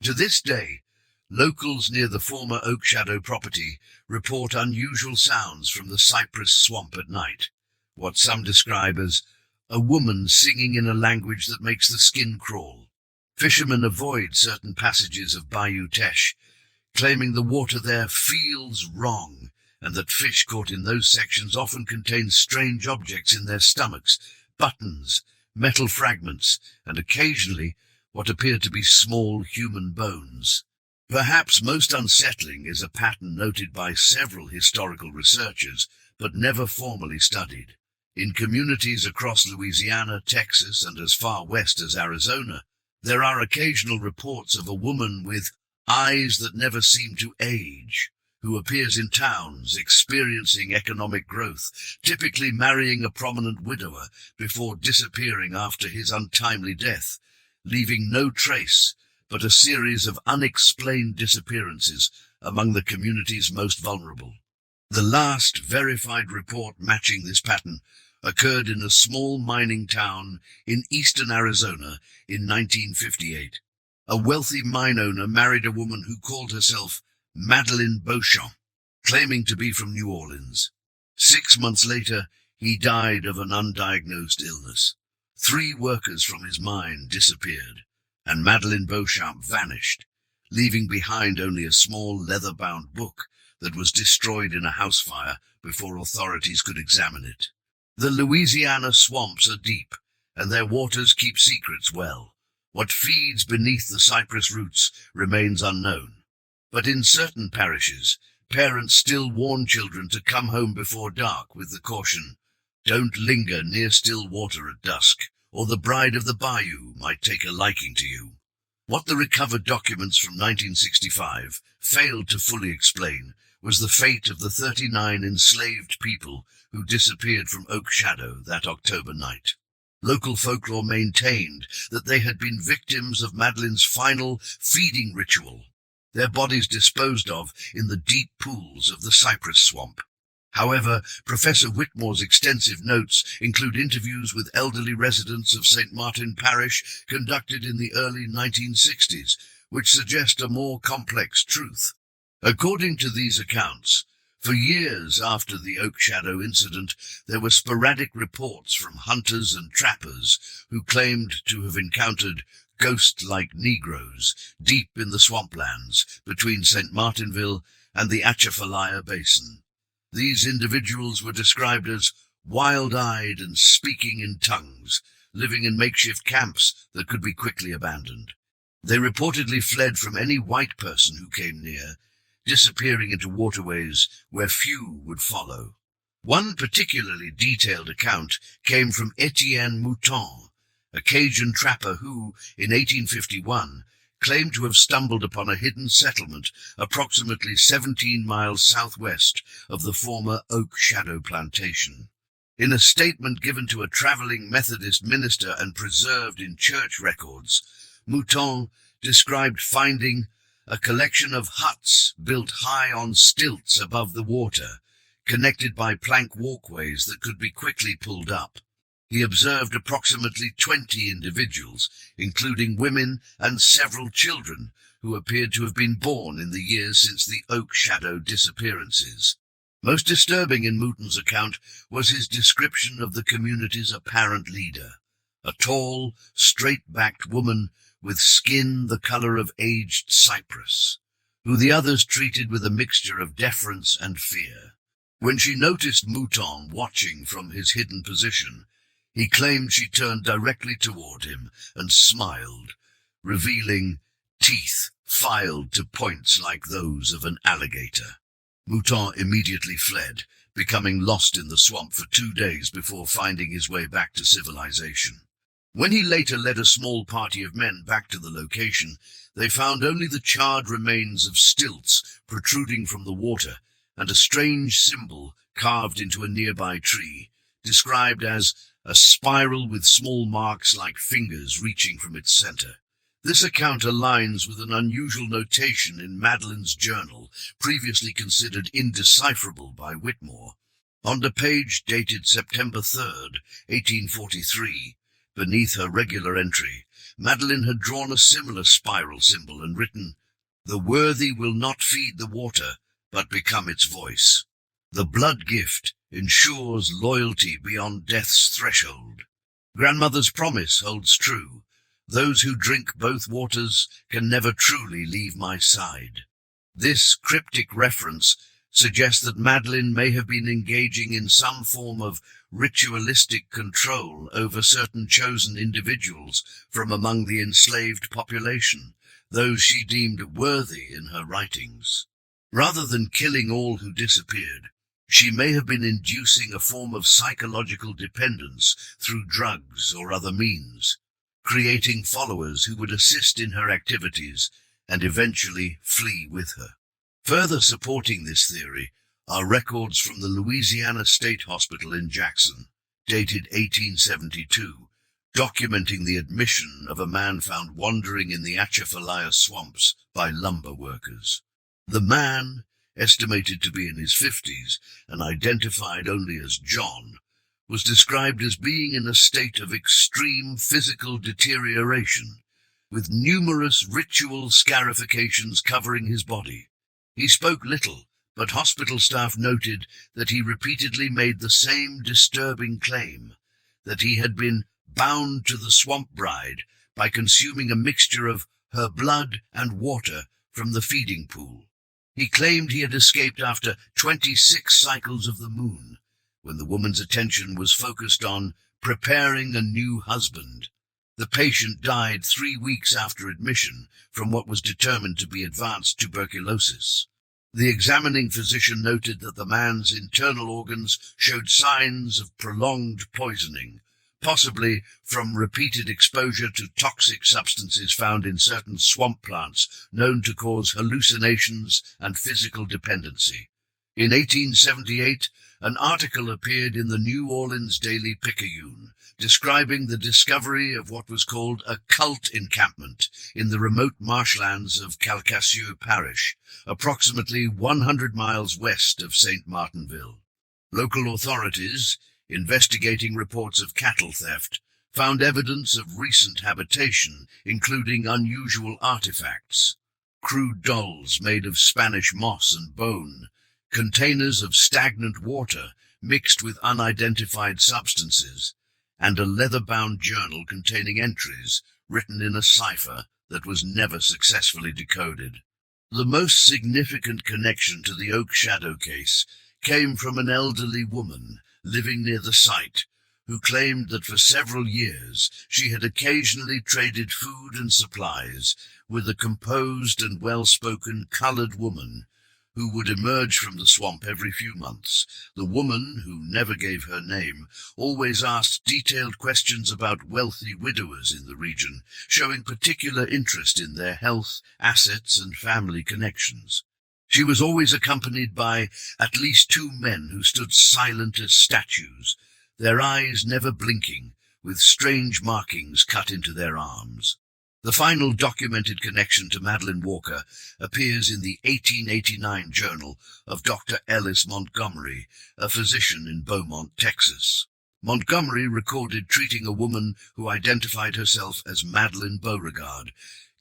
To this day, locals near the former Oak Shadow property report unusual sounds from the cypress swamp at night, what some describe as a woman singing in a language that makes the skin crawl. Fishermen avoid certain passages of Bayou, claiming the water there feels wrong, and that fish caught in those sections often contain strange objects in their stomachs, buttons, metal fragments, and occasionally what appear to be small human bones. Perhaps most unsettling is a pattern noted by several historical researchers, but never formally studied. In communities across Louisiana, Texas, and as far west as Arizona, there are occasional reports of a woman with eyes that never seem to age, who appears in towns experiencing economic growth, typically marrying a prominent widower before disappearing after his untimely death, leaving no trace but a series of unexplained disappearances among the community's most vulnerable. The last verified report matching this pattern occurred in a small mining town in eastern Arizona in 1958. A wealthy mine owner married a woman who called herself Madeline Beauchamp, claiming to be from New Orleans. 6 months later, he died of an undiagnosed illness. 3 workers from his mine disappeared, and Madeline Beauchamp vanished, leaving behind only a small leather-bound book that was destroyed in a house fire before authorities could examine it. The Louisiana swamps are deep, and their waters keep secrets well. What feeds beneath the cypress roots remains unknown. But in certain parishes, parents still warn children to come home before dark with the caution, "Don't linger near still water at dusk, or the bride of the Bayou might take a liking to you." What the recovered documents from 1965 failed to fully explain was the fate of the 39 enslaved people who disappeared from Oak Shadow that October night. Local folklore maintained that they had been victims of Madeline's final feeding ritual, their bodies disposed of in the deep pools of the cypress swamp. However, Professor Whitmore's extensive notes include interviews with elderly residents of St. Martin Parish conducted in the early 1960s, which suggest a more complex truth. According to these accounts, for years after the Oak Shadow incident, there were sporadic reports from hunters and trappers who claimed to have encountered ghost-like Negroes deep in the swamplands between St. Martinville and the Atchafalaya Basin. These individuals were described as wild-eyed and speaking in tongues, living in makeshift camps that could be quickly abandoned. They reportedly fled from any white person who came near, disappearing into waterways where few would follow. One particularly detailed account came from Etienne Mouton, a Cajun trapper who, in 1851, claimed to have stumbled upon a hidden settlement approximately 17 miles southwest of the former Oak Shadow plantation. In a statement given to a traveling Methodist minister and preserved in church records, Mouton described finding a collection of huts built high on stilts above the water, connected by plank walkways that could be quickly pulled up. He observed approximately 20 individuals, including women and several children, who appeared to have been born in the years since the Oak Shadow disappearances. Most disturbing in Mouton's account was his description of the community's apparent leader, a tall, straight-backed woman with skin the color of aged cypress, who the others treated with a mixture of deference and fear. When she noticed Mouton watching from his hidden position, he claimed she turned directly toward him and smiled, revealing teeth filed to points like those of an alligator. Mouton immediately fled, becoming lost in the swamp for 2 days before finding his way back to civilization. When he later led a small party of men back to the location, they found only the charred remains of stilts protruding from the water and a strange symbol carved into a nearby tree, described as a spiral with small marks like fingers reaching from its center. This account aligns with an unusual notation in Madeline's journal, previously considered indecipherable by Whitmore. On the page dated September 3rd, 1843, beneath her regular entry, Madeline had drawn a similar spiral symbol and written, "The worthy will not feed the water, but become its voice. The blood gift ensures loyalty beyond death's threshold. Grandmother's promise holds true. Those who drink both waters can never truly leave my side." This cryptic reference suggests that Madeline may have been engaging in some form of ritualistic control over certain chosen individuals from among the enslaved population, those she deemed worthy in her writings. Rather than killing all who disappeared, she may have been inducing a form of psychological dependence through drugs or other means, creating followers who would assist in her activities and eventually flee with her. Further supporting this theory are records from the Louisiana State Hospital in Jackson, dated 1872, documenting the admission of a man found wandering in the Atchafalaya swamps by lumber workers. The man, estimated to be in his 50s and identified only as John, was described as being in a state of extreme physical deterioration, with numerous ritual scarifications covering his body. He spoke little, but hospital staff noted that he repeatedly made the same disturbing claim, that he had been bound to the swamp bride by consuming a mixture of her blood and water from the feeding pool. He claimed he had escaped after 26 cycles of the moon, when the woman's attention was focused on preparing a new husband. The patient died 3 weeks after admission from what was determined to be advanced tuberculosis. The examining physician noted that the man's internal organs showed signs of prolonged poisoning, possibly from repeated exposure to toxic substances found in certain swamp plants known to cause hallucinations and physical dependency. In 1878, an article appeared in the New Orleans Daily Picayune, describing the discovery of what was called a cult encampment in the remote marshlands of Calcasieu Parish, approximately 100 miles west of St. Martinville. Local authorities, investigating reports of cattle theft, found evidence of recent habitation, including unusual artifacts, crude dolls made of Spanish moss and bone, containers of stagnant water mixed with unidentified substances, and a leather-bound journal containing entries written in a cipher that was never successfully decoded. The most significant connection to the Oak Shadow case came from an elderly woman living near the site, who claimed that for several years she had occasionally traded food and supplies with a composed and well-spoken colored woman who would emerge from the swamp every few months. The woman, who never gave her name, always asked detailed questions about wealthy widowers in the region, showing particular interest in their health, assets, and family connections. She was always accompanied by at least 2 men who stood silent as statues, their eyes never blinking, with strange markings cut into their arms. The final documented connection to Madeline Walker appears in the 1889 journal of Dr. Ellis Montgomery, a physician in Beaumont, Texas. Montgomery recorded treating a woman who identified herself as Madeline Beauregard,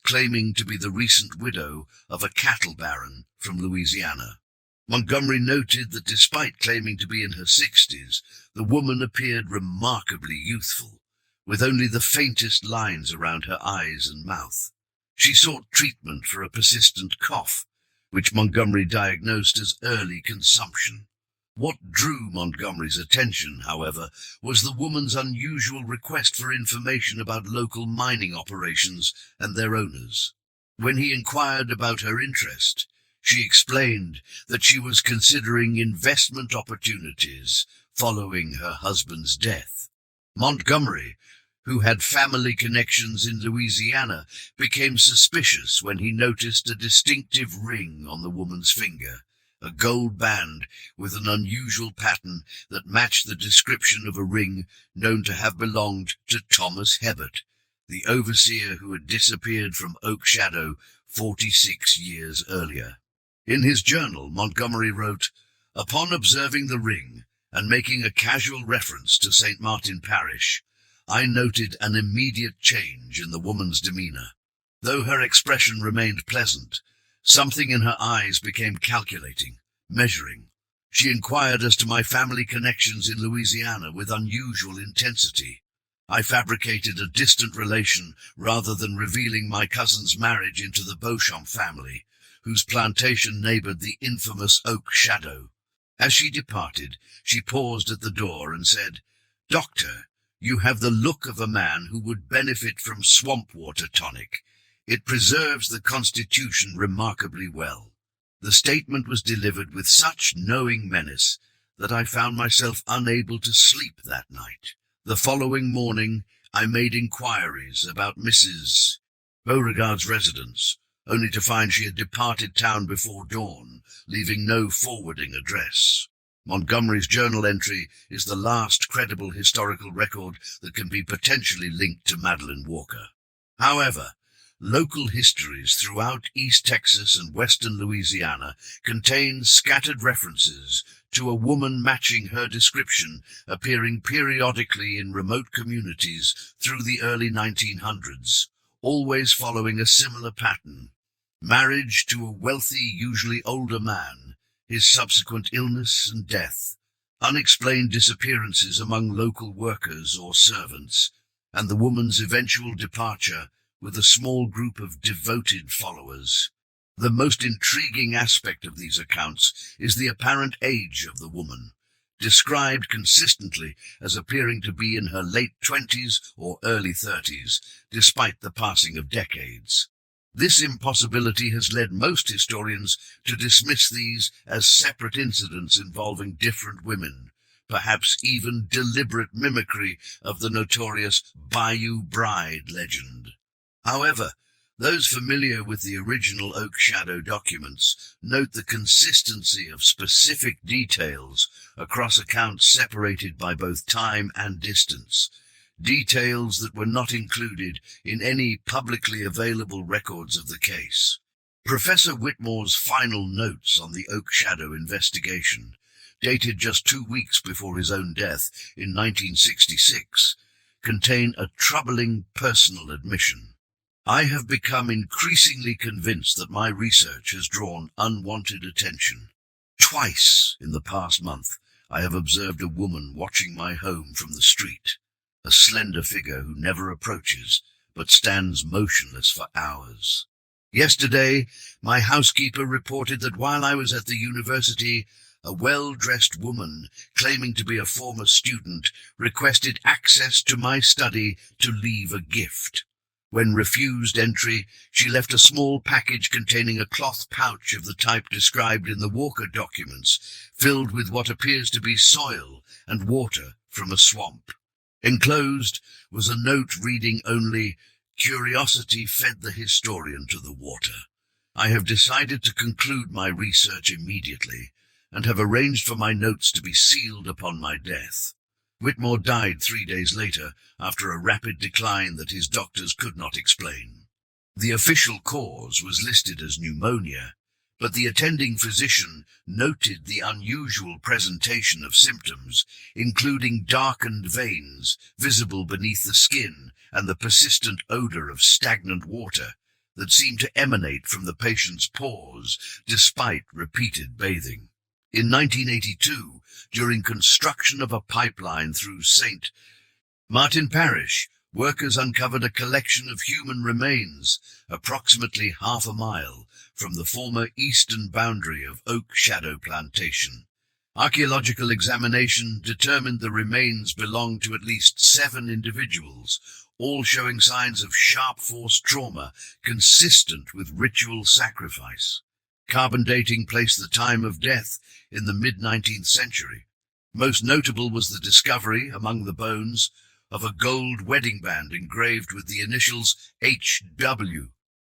claiming to be the recent widow of a cattle baron from Louisiana. Montgomery noted that despite claiming to be in her 60s, the woman appeared remarkably youthful, with only the faintest lines around her eyes and mouth. She sought treatment for a persistent cough, which Montgomery diagnosed as early consumption. What drew Montgomery's attention, however, was the woman's unusual request for information about local mining operations and their owners. When he inquired about her interest, she explained that she was considering investment opportunities following her husband's death. Montgomery, who had family connections in Louisiana, became suspicious when he noticed a distinctive ring on the woman's finger, a gold band with an unusual pattern that matched the description of a ring known to have belonged to Thomas Hebert, the overseer who had disappeared from Oak Shadow 46 years earlier. In his journal, Montgomery wrote, "Upon observing the ring and making a casual reference to St. Martin Parish, I noted an immediate change in the woman's demeanor. Though her expression remained pleasant, something in her eyes became calculating, measuring. She inquired as to my family connections in Louisiana with unusual intensity. I fabricated a distant relation rather than revealing my cousin's marriage into the Beauchamp family, whose plantation neighbored the infamous Oak Shadow. As she departed, she paused at the door and said, 'Doctor, you have the look of a man who would benefit from swamp water tonic. It preserves the constitution remarkably well.' The statement was delivered with such knowing menace that I found myself unable to sleep that night. The following morning, I made inquiries about Mrs. Beauregard's residence, only to find she had departed town before dawn, leaving no forwarding address. Montgomery's journal entry is the last credible historical record that can be potentially linked to Madeline Walker. However, local histories throughout East Texas and western Louisiana contain scattered references to a woman matching her description appearing periodically in remote communities through the early 1900s, always following a similar pattern: marriage to a wealthy, usually older man, his subsequent illness and death, unexplained disappearances among local workers or servants, and the woman's eventual departure with a small group of devoted followers. The most intriguing aspect of these accounts is the apparent age of the woman, described consistently as appearing to be in her late 20s or early 30s, despite the passing of decades. This impossibility has led most historians to dismiss these as separate incidents involving different women, perhaps even deliberate mimicry of the notorious Bayou Bride legend. However, those familiar with the original Oak Shadow documents note the consistency of specific details across accounts separated by both time and distance, details that were not included in any publicly available records of the case. Professor Whitmore's final notes on the Oak Shadow investigation, dated just 2 weeks before his own death in 1966, contain a troubling personal admission. "I have become increasingly convinced that my research has drawn unwanted attention. Twice in the past month, I have observed a woman watching my home from the street, a slender figure who never approaches, but stands motionless for hours. Yesterday, my housekeeper reported that while I was at the university, a well-dressed woman, claiming to be a former student, requested access to my study to leave a gift. When refused entry, she left a small package containing a cloth pouch of the type described in the Walker documents, filled with what appears to be soil and water from a swamp. Enclosed was a note reading only, 'Curiosity fed the historian to the water. I have decided to conclude my research immediately, and have arranged for my notes to be sealed upon my death.' Whitmore died 3 days later after a rapid decline that his doctors could not explain. The official cause was listed as pneumonia, but the attending physician noted the unusual presentation of symptoms, including darkened veins visible beneath the skin and the persistent odor of stagnant water that seemed to emanate from the patient's pores despite repeated bathing. In 1982, during construction of a pipeline through St. Martin Parish, workers uncovered a collection of human remains approximately half a mile from the former eastern boundary of Oak Shadow Plantation. Archaeological examination determined the remains belonged to at least 7 individuals, all showing signs of sharp force trauma consistent with ritual sacrifice. Carbon dating placed the time of death in the mid-19th century. Most notable was the discovery, among the bones, of a gold wedding band engraved with the initials H.W.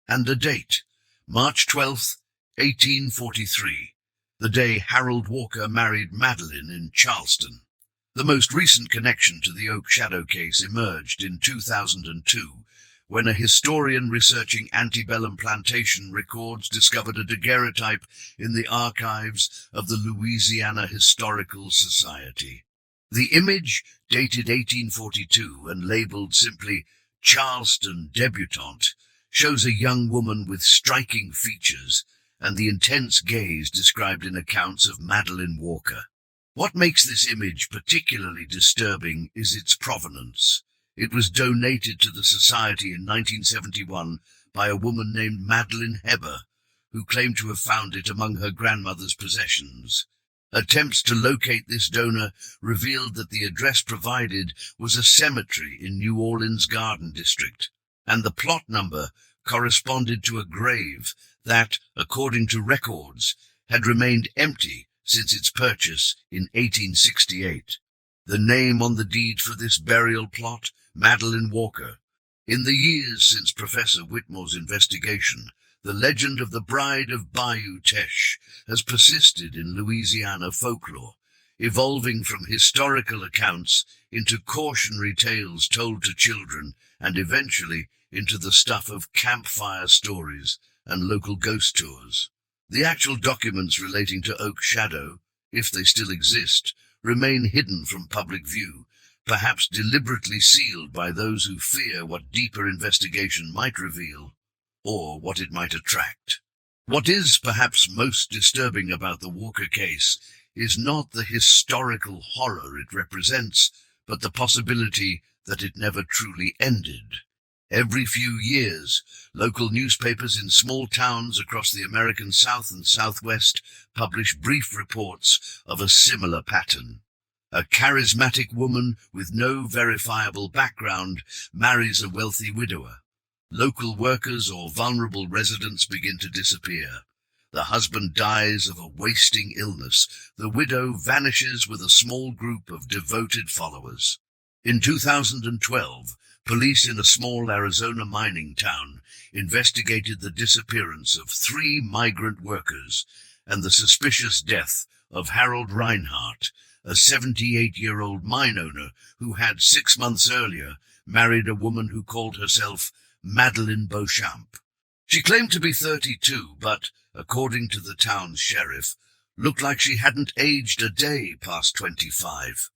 and a date, March 12, 1843, the day Harold Walker married Madeline in Charleston. The most recent connection to the Oak Shadow case emerged in 2002, when a historian researching antebellum plantation records discovered a daguerreotype in the archives of the Louisiana Historical Society. The image, dated 1842 and labeled simply Charleston Debutante, shows a young woman with striking features and the intense gaze described in accounts of Madeline Walker. What makes this image particularly disturbing is its provenance. It was donated to the Society in 1971 by a woman named Madeline Heber, who claimed to have found it among her grandmother's possessions. Attempts to locate this donor revealed that the address provided was a cemetery in New Orleans' Garden District, and the plot number corresponded to a grave that, according to records, had remained empty since its purchase in 1868. The name on the deed for this burial plot, Madeline Walker. In the years since Professor Whitmore's investigation, the legend of the Bride of Bayou Teche has persisted in Louisiana folklore, evolving from historical accounts into cautionary tales told to children and eventually into the stuff of campfire stories and local ghost tours. The actual documents relating to Oak Shadow, if they still exist, remain hidden from public view, perhaps deliberately sealed by those who fear what deeper investigation might reveal, or what it might attract. What is perhaps most disturbing about the Walker case is not the historical horror it represents, but the possibility that it never truly ended. Every few years, local newspapers in small towns across the American South and Southwest publish brief reports of a similar pattern. A charismatic woman with no verifiable background marries a wealthy widower. Local workers or vulnerable residents begin to disappear. The husband dies of a wasting illness. The widow vanishes with a small group of devoted followers. In 2012, police in a small Arizona mining town investigated the disappearance of 3 migrant workers and the suspicious death of Harold Reinhardt, a 78-year-old mine owner who had 6 months earlier married a woman who called herself Madeline Beauchamp. She claimed to be 32, but, according to the town's sheriff, looked like she hadn't aged a day past 25.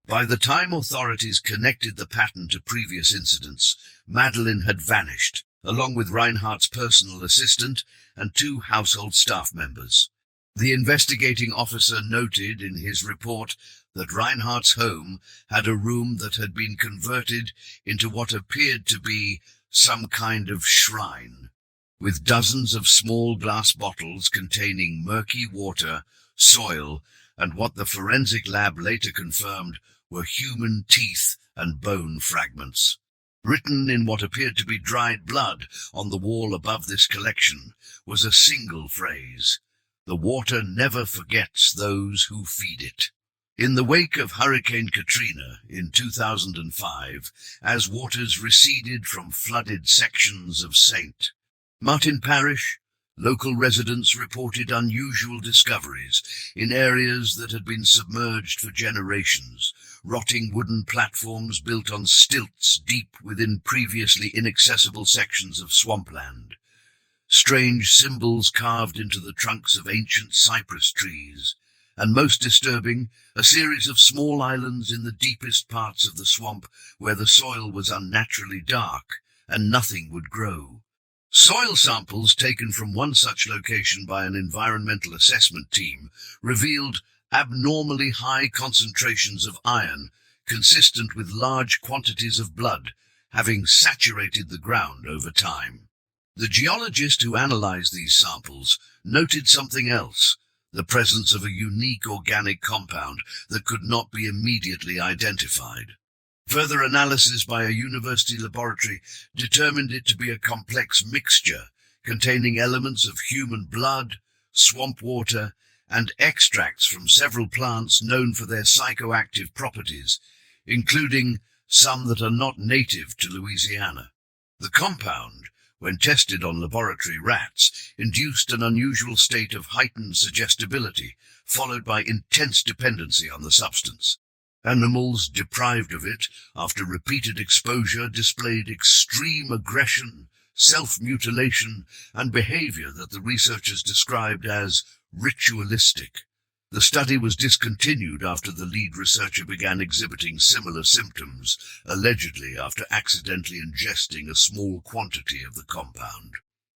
By the time authorities connected the pattern to previous incidents, Madeline had vanished, along with Reinhardt's personal assistant and 2 household staff members. The investigating officer noted in his report that Reinhardt's home had a room that had been converted into what appeared to be some kind of shrine, with dozens of small glass bottles containing murky water, soil, and what the forensic lab later confirmed were human teeth and bone fragments. Written in what appeared to be dried blood on the wall above this collection was a single phrase: "The water never forgets those who feed it." In the wake of Hurricane Katrina in 2005, as waters receded from flooded sections of St. Martin Parish, local residents reported unusual discoveries in areas that had been submerged for generations, rotting wooden platforms built on stilts deep within previously inaccessible sections of swampland. strange symbols carved into the trunks of ancient cypress trees, and most disturbing, a series of small islands in the deepest parts of the swamp where the soil was unnaturally dark and nothing would grow. Soil samples taken from one such location by an environmental assessment team revealed abnormally high concentrations of iron, consistent with large quantities of blood, having saturated the ground over time. The geologist who analyzed these samples noted something else: the presence of a unique organic compound that could not be immediately identified. Further analysis by a university laboratory determined it to be a complex mixture containing elements of human blood, swamp water, and extracts from several plants known for their psychoactive properties, including some that are not native to Louisiana. The compound, when tested on laboratory rats, induced an unusual state of heightened suggestibility, followed by intense dependency on the substance. Animals deprived of it after repeated exposure displayed extreme aggression, self-mutilation, and behavior that the researchers described as ritualistic. The study was discontinued after the lead researcher began exhibiting similar symptoms, allegedly after accidentally ingesting a small quantity of the compound.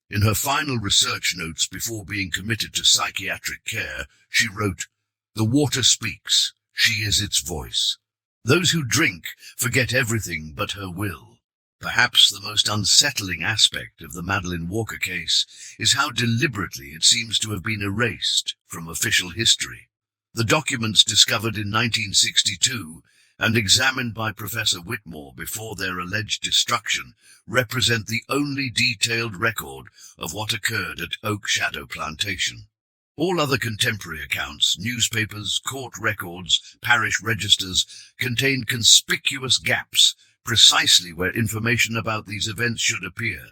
In her final research notes before being committed to psychiatric care, she wrote, "The water speaks. She is its voice. Those who drink forget everything but her will." Perhaps the most unsettling aspect of the Madeleine Walker case is how deliberately it seems to have been erased from official history. The documents discovered in 1962 and examined by Professor Whitmore before their alleged destruction represent the only detailed record of what occurred at Oak Shadow Plantation. All other contemporary accounts, newspapers, court records, parish registers, contain conspicuous gaps precisely where information about these events should appear.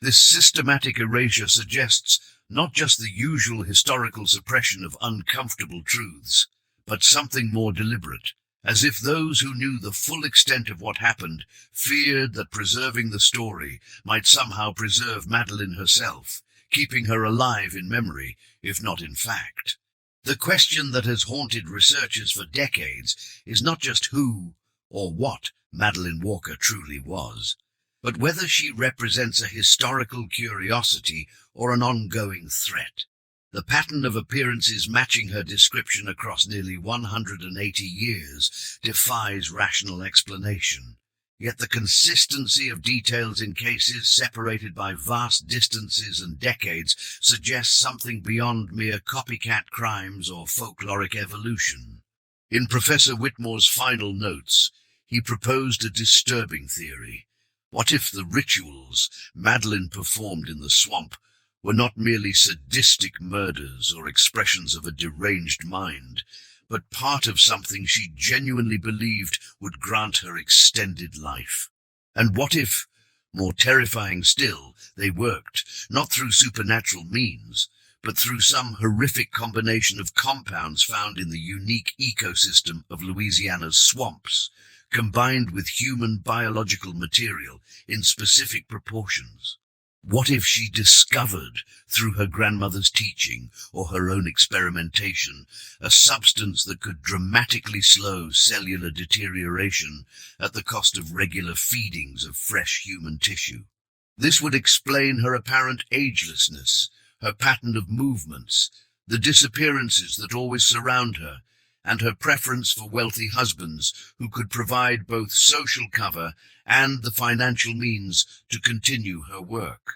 This systematic erasure suggests not just the usual historical suppression of uncomfortable truths, but something more deliberate, as if those who knew the full extent of what happened feared that preserving the story might somehow preserve Madeleine herself, keeping her alive in memory, if not in fact. The question that has haunted researchers for decades is not just who or what Madeleine Walker truly was, but whether she represents a historical curiosity or an ongoing threat. The pattern of appearances matching her description across nearly 180 years defies rational explanation. Yet the consistency of details in cases separated by vast distances and decades suggests something beyond mere copycat crimes or folkloric evolution. In Professor Whitmore's final notes, he proposed a disturbing theory. What if the rituals Madeleine performed in the swamp were not merely sadistic murders or expressions of a deranged mind, but part of something she genuinely believed would grant her extended life? And what if, more terrifying still, they worked, not through supernatural means, but through some horrific combination of compounds found in the unique ecosystem of Louisiana's swamps, combined with human biological material in specific proportions? What if she discovered, through her grandmother's teaching or her own experimentation, a substance that could dramatically slow cellular deterioration at the cost of regular feedings of fresh human tissue? This would explain her apparent agelessness, her pattern of movements, the disappearances that always surround her, and her preference for wealthy husbands who could provide both social cover and the financial means to continue her work.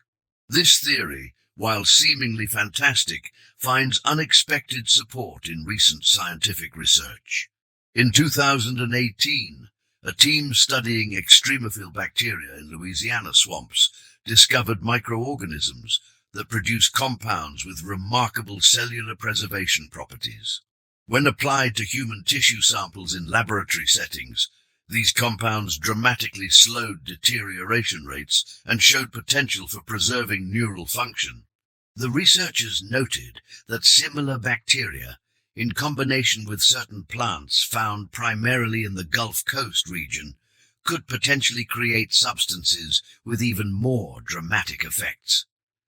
This theory, while seemingly fantastic, finds unexpected support in recent scientific research. In 2018, a team studying extremophile bacteria in Louisiana swamps discovered microorganisms that produce compounds with remarkable cellular preservation properties. When applied to human tissue samples in laboratory settings, these compounds dramatically slowed deterioration rates and showed potential for preserving neural function. The researchers noted that similar bacteria, in combination with certain plants found primarily in the Gulf Coast region, could potentially create substances with even more dramatic effects.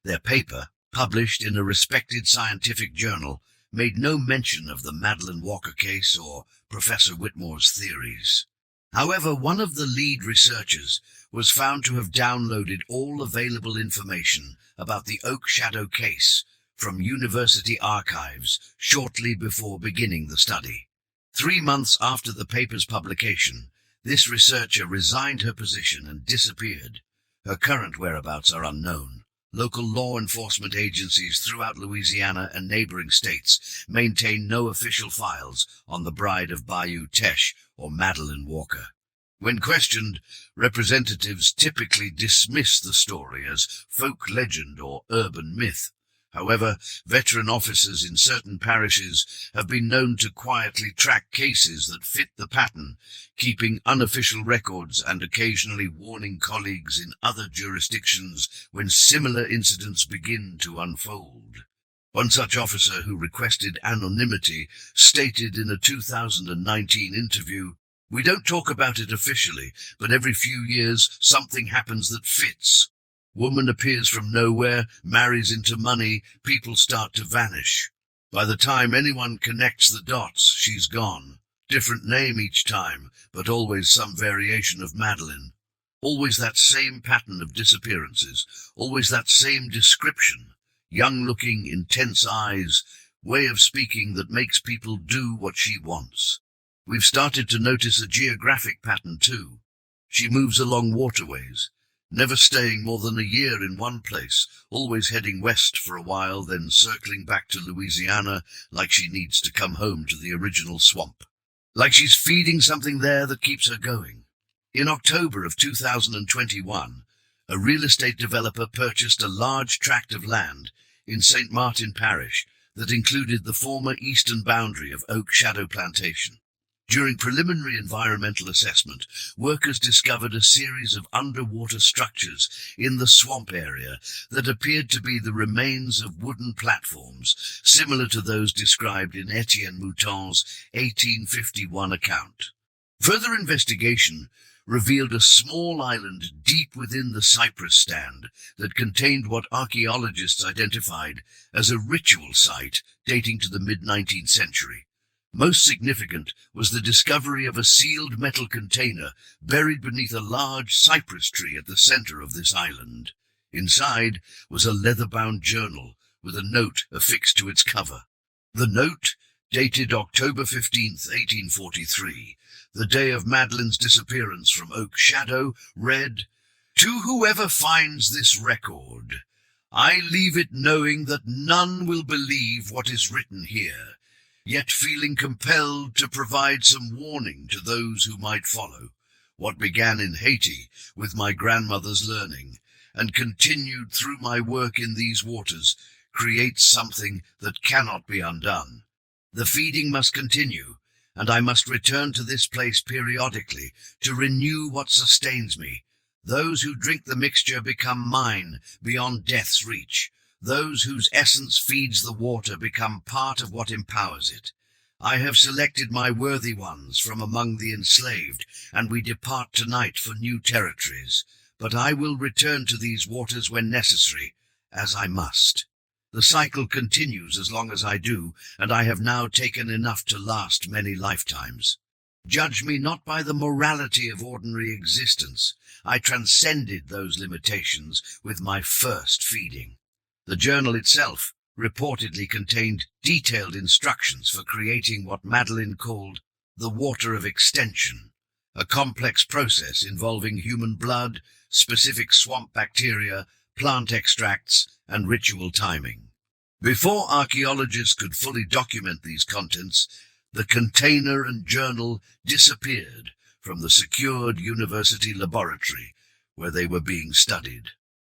Their paper, published in a respected scientific journal, made no mention of the Madeline Walker case or Professor Whitmore's theories. However, one of the lead researchers was found to have downloaded all available information about the Oak Shadow case from university archives shortly before beginning the study. 3 months after the paper's publication, this researcher resigned her position and disappeared. Her current whereabouts are unknown. Local law enforcement agencies throughout Louisiana and neighboring states maintain no official files on the bride of Bayou Teche or Madeline Walker. When questioned, representatives typically dismiss the story as folk legend or urban myth. However, veteran officers in certain parishes have been known to quietly track cases that fit the pattern, keeping unofficial records and occasionally warning colleagues in other jurisdictions when similar incidents begin to unfold. One such officer who requested anonymity stated in a 2019 interview, "We don't talk about it officially, but every few years something happens that fits. Woman appears from nowhere, marries into money, people start to vanish. By the time anyone connects the dots, she's gone. Different name each time, but always some variation of Madeline. Always that same pattern of disappearances, always that same description. Young-looking, intense eyes, way of speaking that makes people do what she wants. We've started to notice a geographic pattern too. She moves along waterways, never staying more than a year in one place, always heading west for a while, then circling back to Louisiana like she needs to come home to the original swamp. Like she's feeding something there that keeps her going." In October of 2021, a real estate developer purchased a large tract of land in St. Martin Parish that included the former eastern boundary of Oak Shadow Plantation. During preliminary environmental assessment, workers discovered a series of underwater structures in the swamp area that appeared to be the remains of wooden platforms, similar to those described in Etienne Mouton's 1851 account. Further investigation revealed a small island deep within the cypress stand that contained what archaeologists identified as a ritual site dating to the mid-19th century. Most significant was the discovery of a sealed metal container buried beneath a large cypress tree at the center of this island. Inside was a leather-bound journal with a note affixed to its cover. The note, dated October 15th, 1843, the day of Madeline's disappearance from Oak Shadow, read, "To whoever finds this record, I leave it knowing that none will believe what is written here, yet feeling compelled to provide some warning to those who might follow. What began in Haiti with my grandmother's learning and continued through my work in these waters creates something that cannot be undone. The feeding must continue, and I must return to this place periodically to renew what sustains me. Those who drink the mixture become mine beyond death's reach. Those whose essence feeds the water become part of what empowers it. I have selected my worthy ones from among the enslaved, and we depart tonight for new territories. But I will return to these waters when necessary, as I must. The cycle continues as long as I do, and I have now taken enough to last many lifetimes. Judge me not by the morality of ordinary existence. I transcended those limitations with my first feeding." The journal itself reportedly contained detailed instructions for creating what Madeline called the water of extension, a complex process involving human blood, specific swamp bacteria, plant extracts, and ritual timing. Before archaeologists could fully document these contents, the container and journal disappeared from the secured university laboratory where they were being studied.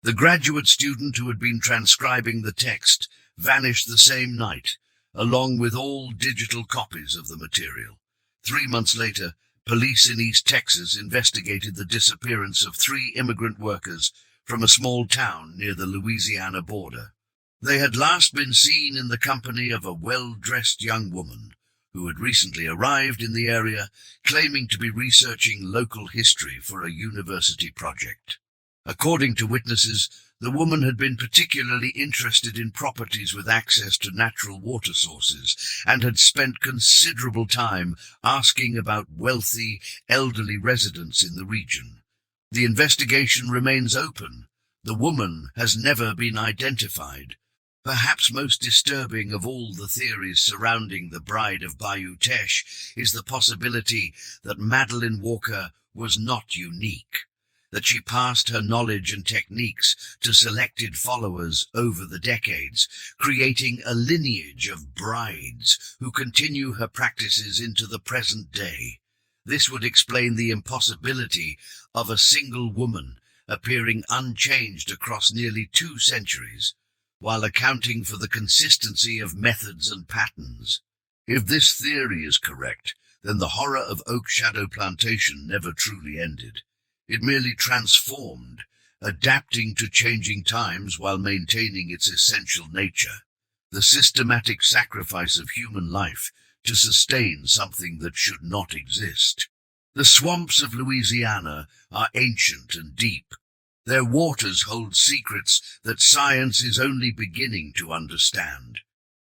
The graduate student who had been transcribing the text vanished the same night, along with all digital copies of the material. 3 months later, police in East Texas investigated the disappearance of 3 immigrant workers from a small town near the Louisiana border. They had last been seen in the company of a well-dressed young woman who had recently arrived in the area, claiming to be researching local history for a university project. According to witnesses, the woman had been particularly interested in properties with access to natural water sources and had spent considerable time asking about wealthy, elderly residents in the region. The investigation remains open. The woman has never been identified. Perhaps most disturbing of all the theories surrounding the bride of Bayou Teche is the possibility that Madeline Walker was not unique, that she passed her knowledge and techniques to selected followers over the decades, creating a lineage of brides who continue her practices into the present day. This would explain the impossibility of a single woman appearing unchanged across nearly 2 centuries, while accounting for the consistency of methods and patterns. If this theory is correct, then the horror of Oak Shadow Plantation never truly ended. It merely transformed, adapting to changing times while maintaining its essential nature, the systematic sacrifice of human life to sustain something that should not exist. The swamps of Louisiana are ancient and deep. Their waters hold secrets that science is only beginning to understand.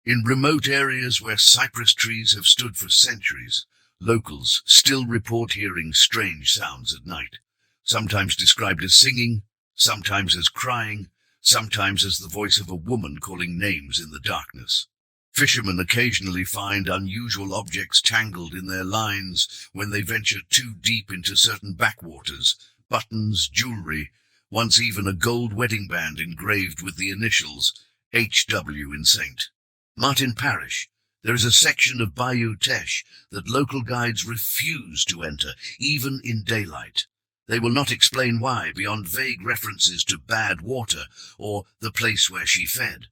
In remote areas where cypress trees have stood for centuries, locals still report hearing strange sounds at night, sometimes described as singing, sometimes as crying, sometimes as the voice of a woman calling names in the darkness. Fishermen occasionally find unusual objects tangled in their lines when they venture too deep into certain backwaters, buttons, jewelry, once even a gold wedding band engraved with the initials HW in St. Martin Parish. There is a section of Bayou Teche that local guides refuse to enter, even in daylight. They will not explain why, beyond vague references to bad water or the place where she fed.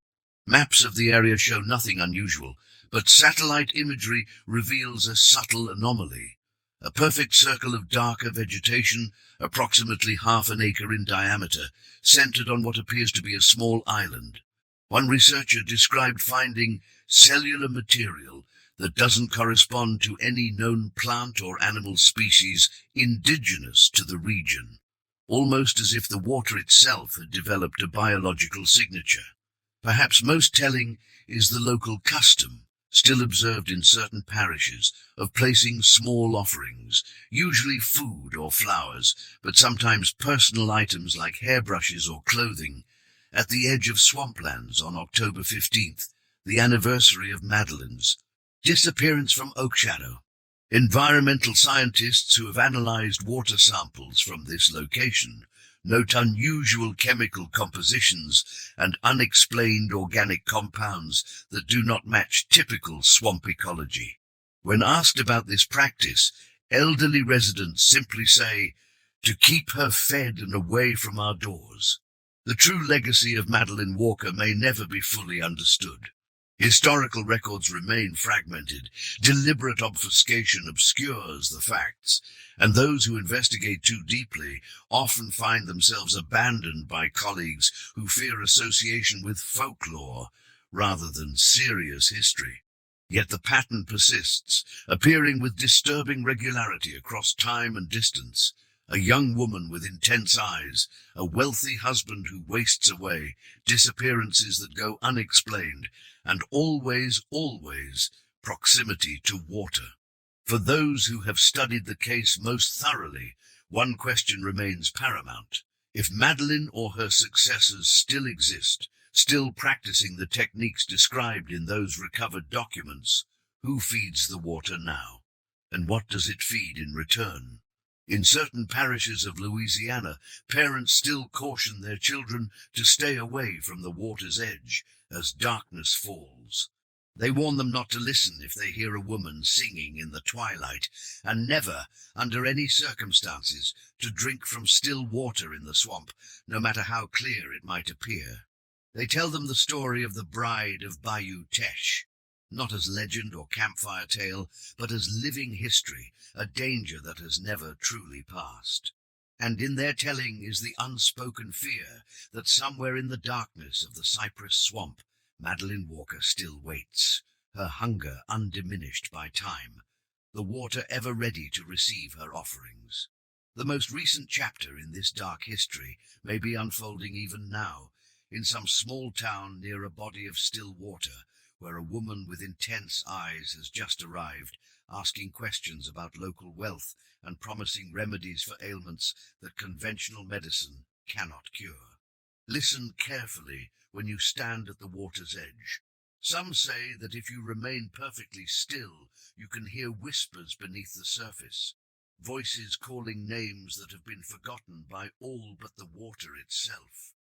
Maps of the area show nothing unusual, but satellite imagery reveals a subtle anomaly. A perfect circle of darker vegetation, approximately half an acre in diameter, centered on what appears to be a small island. One researcher described finding cellular material that doesn't correspond to any known plant or animal species indigenous to the region, almost as if the water itself had developed a biological signature. Perhaps most telling is the local custom, still observed in certain parishes, of placing small offerings, usually food or flowers, but sometimes personal items like hairbrushes or clothing, at the edge of swamplands on October 15th, the anniversary of Madeline's disappearance from Oak Shadow. Environmental scientists who have analyzed water samples from this location note unusual chemical compositions and unexplained organic compounds that do not match typical swamp ecology. When asked about this practice, elderly residents simply say, "to keep her fed and away from our doors." The true legacy of Madeline Walker may never be fully understood. Historical records remain fragmented, deliberate obfuscation obscures the facts, and those who investigate too deeply often find themselves abandoned by colleagues who fear association with folklore rather than serious history. Yet the pattern persists, appearing with disturbing regularity across time and distance. A young woman with intense eyes, a wealthy husband who wastes away, disappearances that go unexplained, and always, proximity to water. For those who have studied the case most thoroughly, one question remains paramount. If Madeline or her successors still exist, still practicing the techniques described in those recovered documents, who feeds the water now? And what does it feed in return? In certain parishes of Louisiana, parents still caution their children to stay away from the water's edge as darkness falls. They warn them not to listen if they hear a woman singing in the twilight, and never, under any circumstances, to drink from still water in the swamp, no matter how clear it might appear. They tell them the story of the bride of Bayou Teche, not as legend or campfire tale, but as living history, a danger that has never truly passed. And in their telling is the unspoken fear that somewhere in the darkness of the cypress swamp, Madeline Walker still waits, her hunger undiminished by time, the water ever ready to receive her offerings. The most recent chapter in this dark history may be unfolding even now, in some small town near a body of still water, where a woman with intense eyes has just arrived, asking questions about local wealth and promising remedies for ailments that conventional medicine cannot cure. Listen carefully when you stand at the water's edge. Some say that if you remain perfectly still, you can hear whispers beneath the surface, voices calling names that have been forgotten by all but the water itself.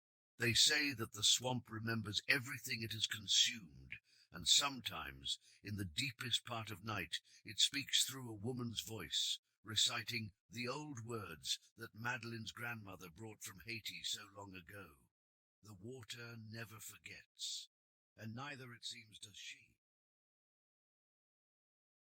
They say that the swamp remembers everything it has consumed, and sometimes, in the deepest part of night, it speaks through a woman's voice, reciting the old words that Madeline's grandmother brought from Haiti so long ago. The water never forgets, and neither, it seems, does she.